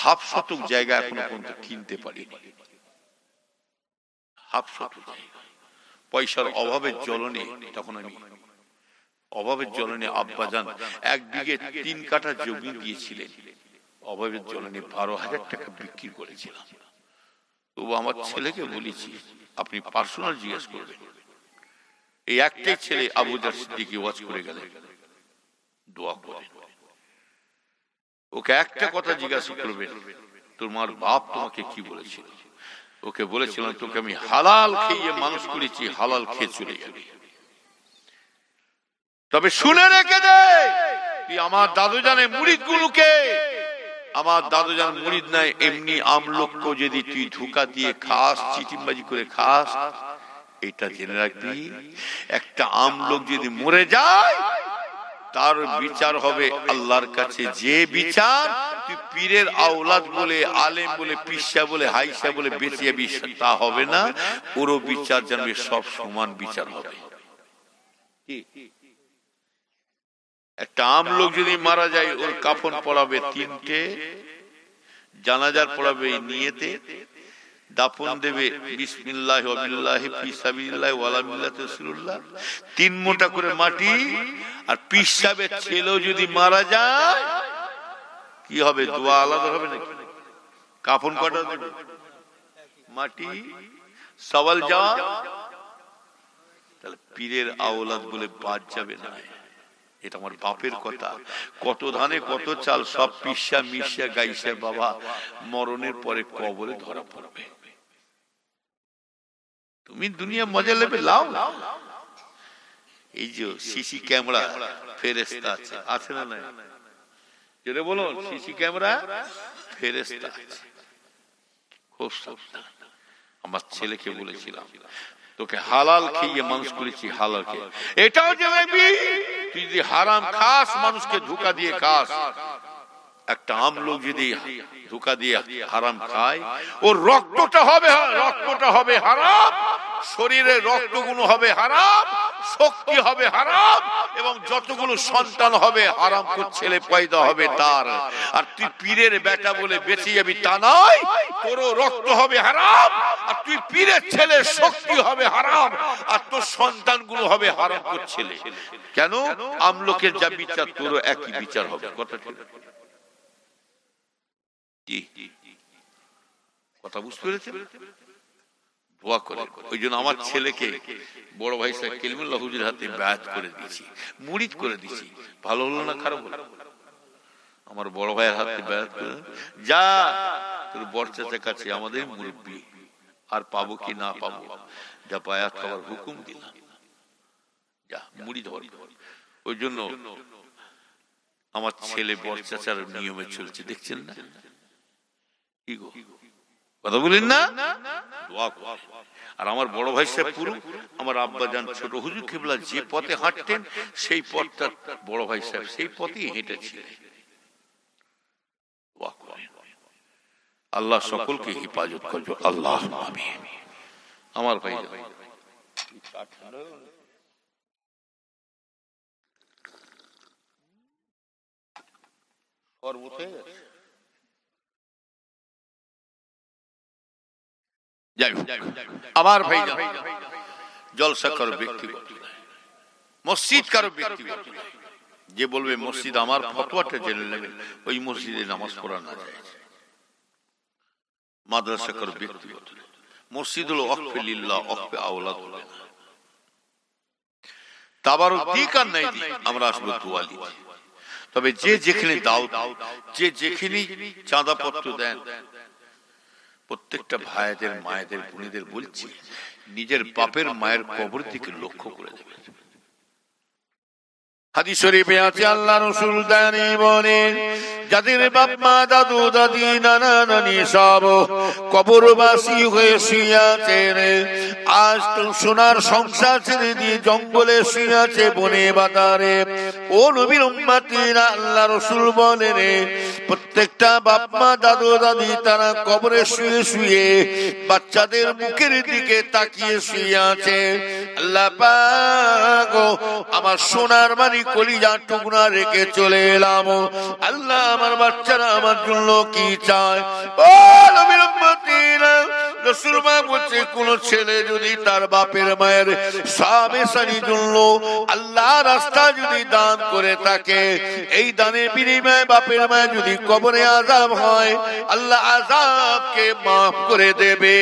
1/2 শতক জায়গা এখনো পর্যন্ত কিনতে পারিনি। 1/2 শতক জায়গা পয়সার অভাবের জ্বলনে, তখন আমি অভাবের জ্বলনে আব্বাজান 1 বিঘে 3 কাঠা জমি দিয়েছিলেন। অভাবের জ্বলনে 12,000 টাকা বিক্রি করেছিলাম। তবু আমার ছেলেকে বলেছি, আপনি পার্সোনাল জিজ্ঞেস করবেন। এই একটাই ছেলে আবু জার সিদ্দিকী ওয়াজ করে গেলেন, দোয়া করেন। ওকে একটা কথা জিজ্ঞাসা করবেন, তোমার বাপ তোমাকে কি বলেছিল? ওকে বলেছিলাম, তোকে আমি হালাল খেয়ে মানুষ করেছি, হালাল খেয়ে চলে যাবে। তবে শুনে রেখে দে, তুই আমার দাদু জানে মুরিদ গুলোকে, আমার দাদু জান মুরিদ নাই, এমনি আমলোককে যদি তুই ধোঁকা দিয়ে খাস, চিটিংবাজি করে খাস, এটা জেনে রাখবি, একটা আমলোক যদি মরে যায় তার বিচার হবে আল্লাহর কাছে। যে বিচার তুই পীরের আওলাদ বলে, আলেম বলে, পিসা বলে, হাইসা বলে বেঁচে যাবি, তা হবে না। ওরও বিচার জানবে, সব সমান বিচার হবে। একটা আমলোক যদি মারা যায়, ওর কাফন পড়াবে 3টে, জানাজার পড়াবে নিয়েতে, দাফন দেবে বিসমিল্লাহি ওয়া বিল্লাহি ফি সাবিলিল্লাহি ওয়া লা মিল্লাতি রাসূলুল্লাহ, 3 মোটা করে মাটি। আর পিসাবের ছেলেও যদি মারা যায় কি হবে? দোয়া আলাদা হবে নাকি? কাফন কটা দেবে? মাটি, সওয়াল জবাব। তাহলে পীরের আওলাদ বলে বাদ যাবে না। এটা আমার বাপের কথা। কত ধানে কত চাল সব পিসা মিশা গাইছে বাবা, মরণের পরে কবরে ধরা পড়বে। তুমি দুনিয়া মজা নেবে, লাও। এই যে সিসি ক্যামেরা ফেরেশতা আছে, আছে না নাই? যেটা বলো, সিসি ক্যামেরা ফেরেশতা আছে। খুব সাবধান। আমার ছেলেকে বলেছিলাম তোকে হালাল খেয়ে মানুষ করেছি, হালাল খেয়ে। এটাও যে দেখবি তুই যদি হারাম খাস, মানুষকে ধোঁকা দিয়ে খাস, একটা আম লোক যদি ধোঁকা দিয়ে হারাম খায়, ওর রক্তটা হবে হারাম, শরীরের রক্তগুলো হবে হারাম, শক্তি হবে হারাম, এবং যতগুলো সন্তান হবে হারাম ছেলে পয়দা হবে তার। আর তুই পীরের বেটা বলে বেঁচে যাবি তা নয়, তোরও রক্ত হবে হারাম, আর তুই পীরের ছেলে, শক্তি হবে হারাম, আর তোর সন্তানগুলো হবে হারাম ছেলে। কেন? আমলোকের যা বিচার তোরও একই বিচার হবে। কথা ঠিক? কথা বুঝতে পেরেছেন? দোয়া করে। ওই জন্য আমার ছেলেকে বড় ভাই সাহেব কেলিমুল্লাহ হুজুর হাতে বায়াত করে দিয়েছি, মুরিদ করে দিয়েছি। ভালো হলো না খারাপ হলো? আমার বড় ভাইয়ের হাতে বায়াত করে, যা তোর বড় চাচার কাছে, আমাদের মুরব্বী, আর পাবো কি না পাবো, যা বায়াত খাবার হুকুম দিলাম, যা মুরিদ হওয়ার। ওই জন্য আমার ছেলে বড় চাচার নিয়মে চলছে, দেখছেন না? কথা বলেন না? আর আমার বড় ভাই সাহেব পুরো, আমার আব্বা জান ছোট হুজুর কেবলা যে পথে হাঁটতেন সেই পথটা বড় ভাই সাহেব সেই পথেই হেঁটেছিলেন। আল্লাহ সকলকে হেফাজত করবে, আল্লাহ আমিন। আমার ভাই আমার ভাই জলসা কারো ব্যক্তিগত, মসজিদ কারো ব্যক্তিগত। যে বলবে মসজিদ আমার, ফতোয়াটা জেনে নেবেন, ওই মসজিদে নামাজ পড়া না যায়। মাদ্রাসা কারো ব্যক্তিগত, মসজিদ হলো ওয়াকফে লিল্লাহ, ওয়াকফে আওলাদ হবে না। তাবারুক দিক আর নাই দিক, আমরা আসবো দুয়ালি। তবে যে যেখানে দাও, যে যেখানে চাঁদা পত্র দেন, প্রত্যেকটা ভাইদের, মায়েদের, বোনেদের বলছি, নিজের বাপের মায়ের কবর দিকে লক্ষ্য করে দেবেন। হাদিস শরীফে আছে আল্লাহ রাসূল দানি বলেন, যাদের বাপ মা, দাদু দাদি, নানা নানি সব কবরবাসী হয়ে শুয়ে আছেন, আজ তো সোনার সংসার ছেড়ে দিয়ে জঙ্গলে শুয়ে আছে, বনে বাদারে। ও নবীর উম্মতিরা, আল্লাহ রাসূল বলেন, প্রত্যেকটা বাপ মা, দাদু দাদি তারা কবরে শুয়ে শুয়ে বাচ্চাদের মুখের দিকে তাকিয়ে শুয়ে আছে। আল্লাহ পাক আমার সোনার মানি কলিজা টুকরা রেখে চলে এলাম, আল্লাহ আমার বাচ্চারা আমার জন্য কি চায়। ও নবীর উম্মতিরা, রাসূল বলছে, কোন ছেলে যদি তার বাপের মায়ের সামেসানির জন্য আল্লাহ রাস্তা যদি দান করে থাকে, এই দানের বিনিময়ে বাপের মায়ের যদি কবরে আযাব হয়, আল্লাহ আযাবকে মাফ করে দেবে।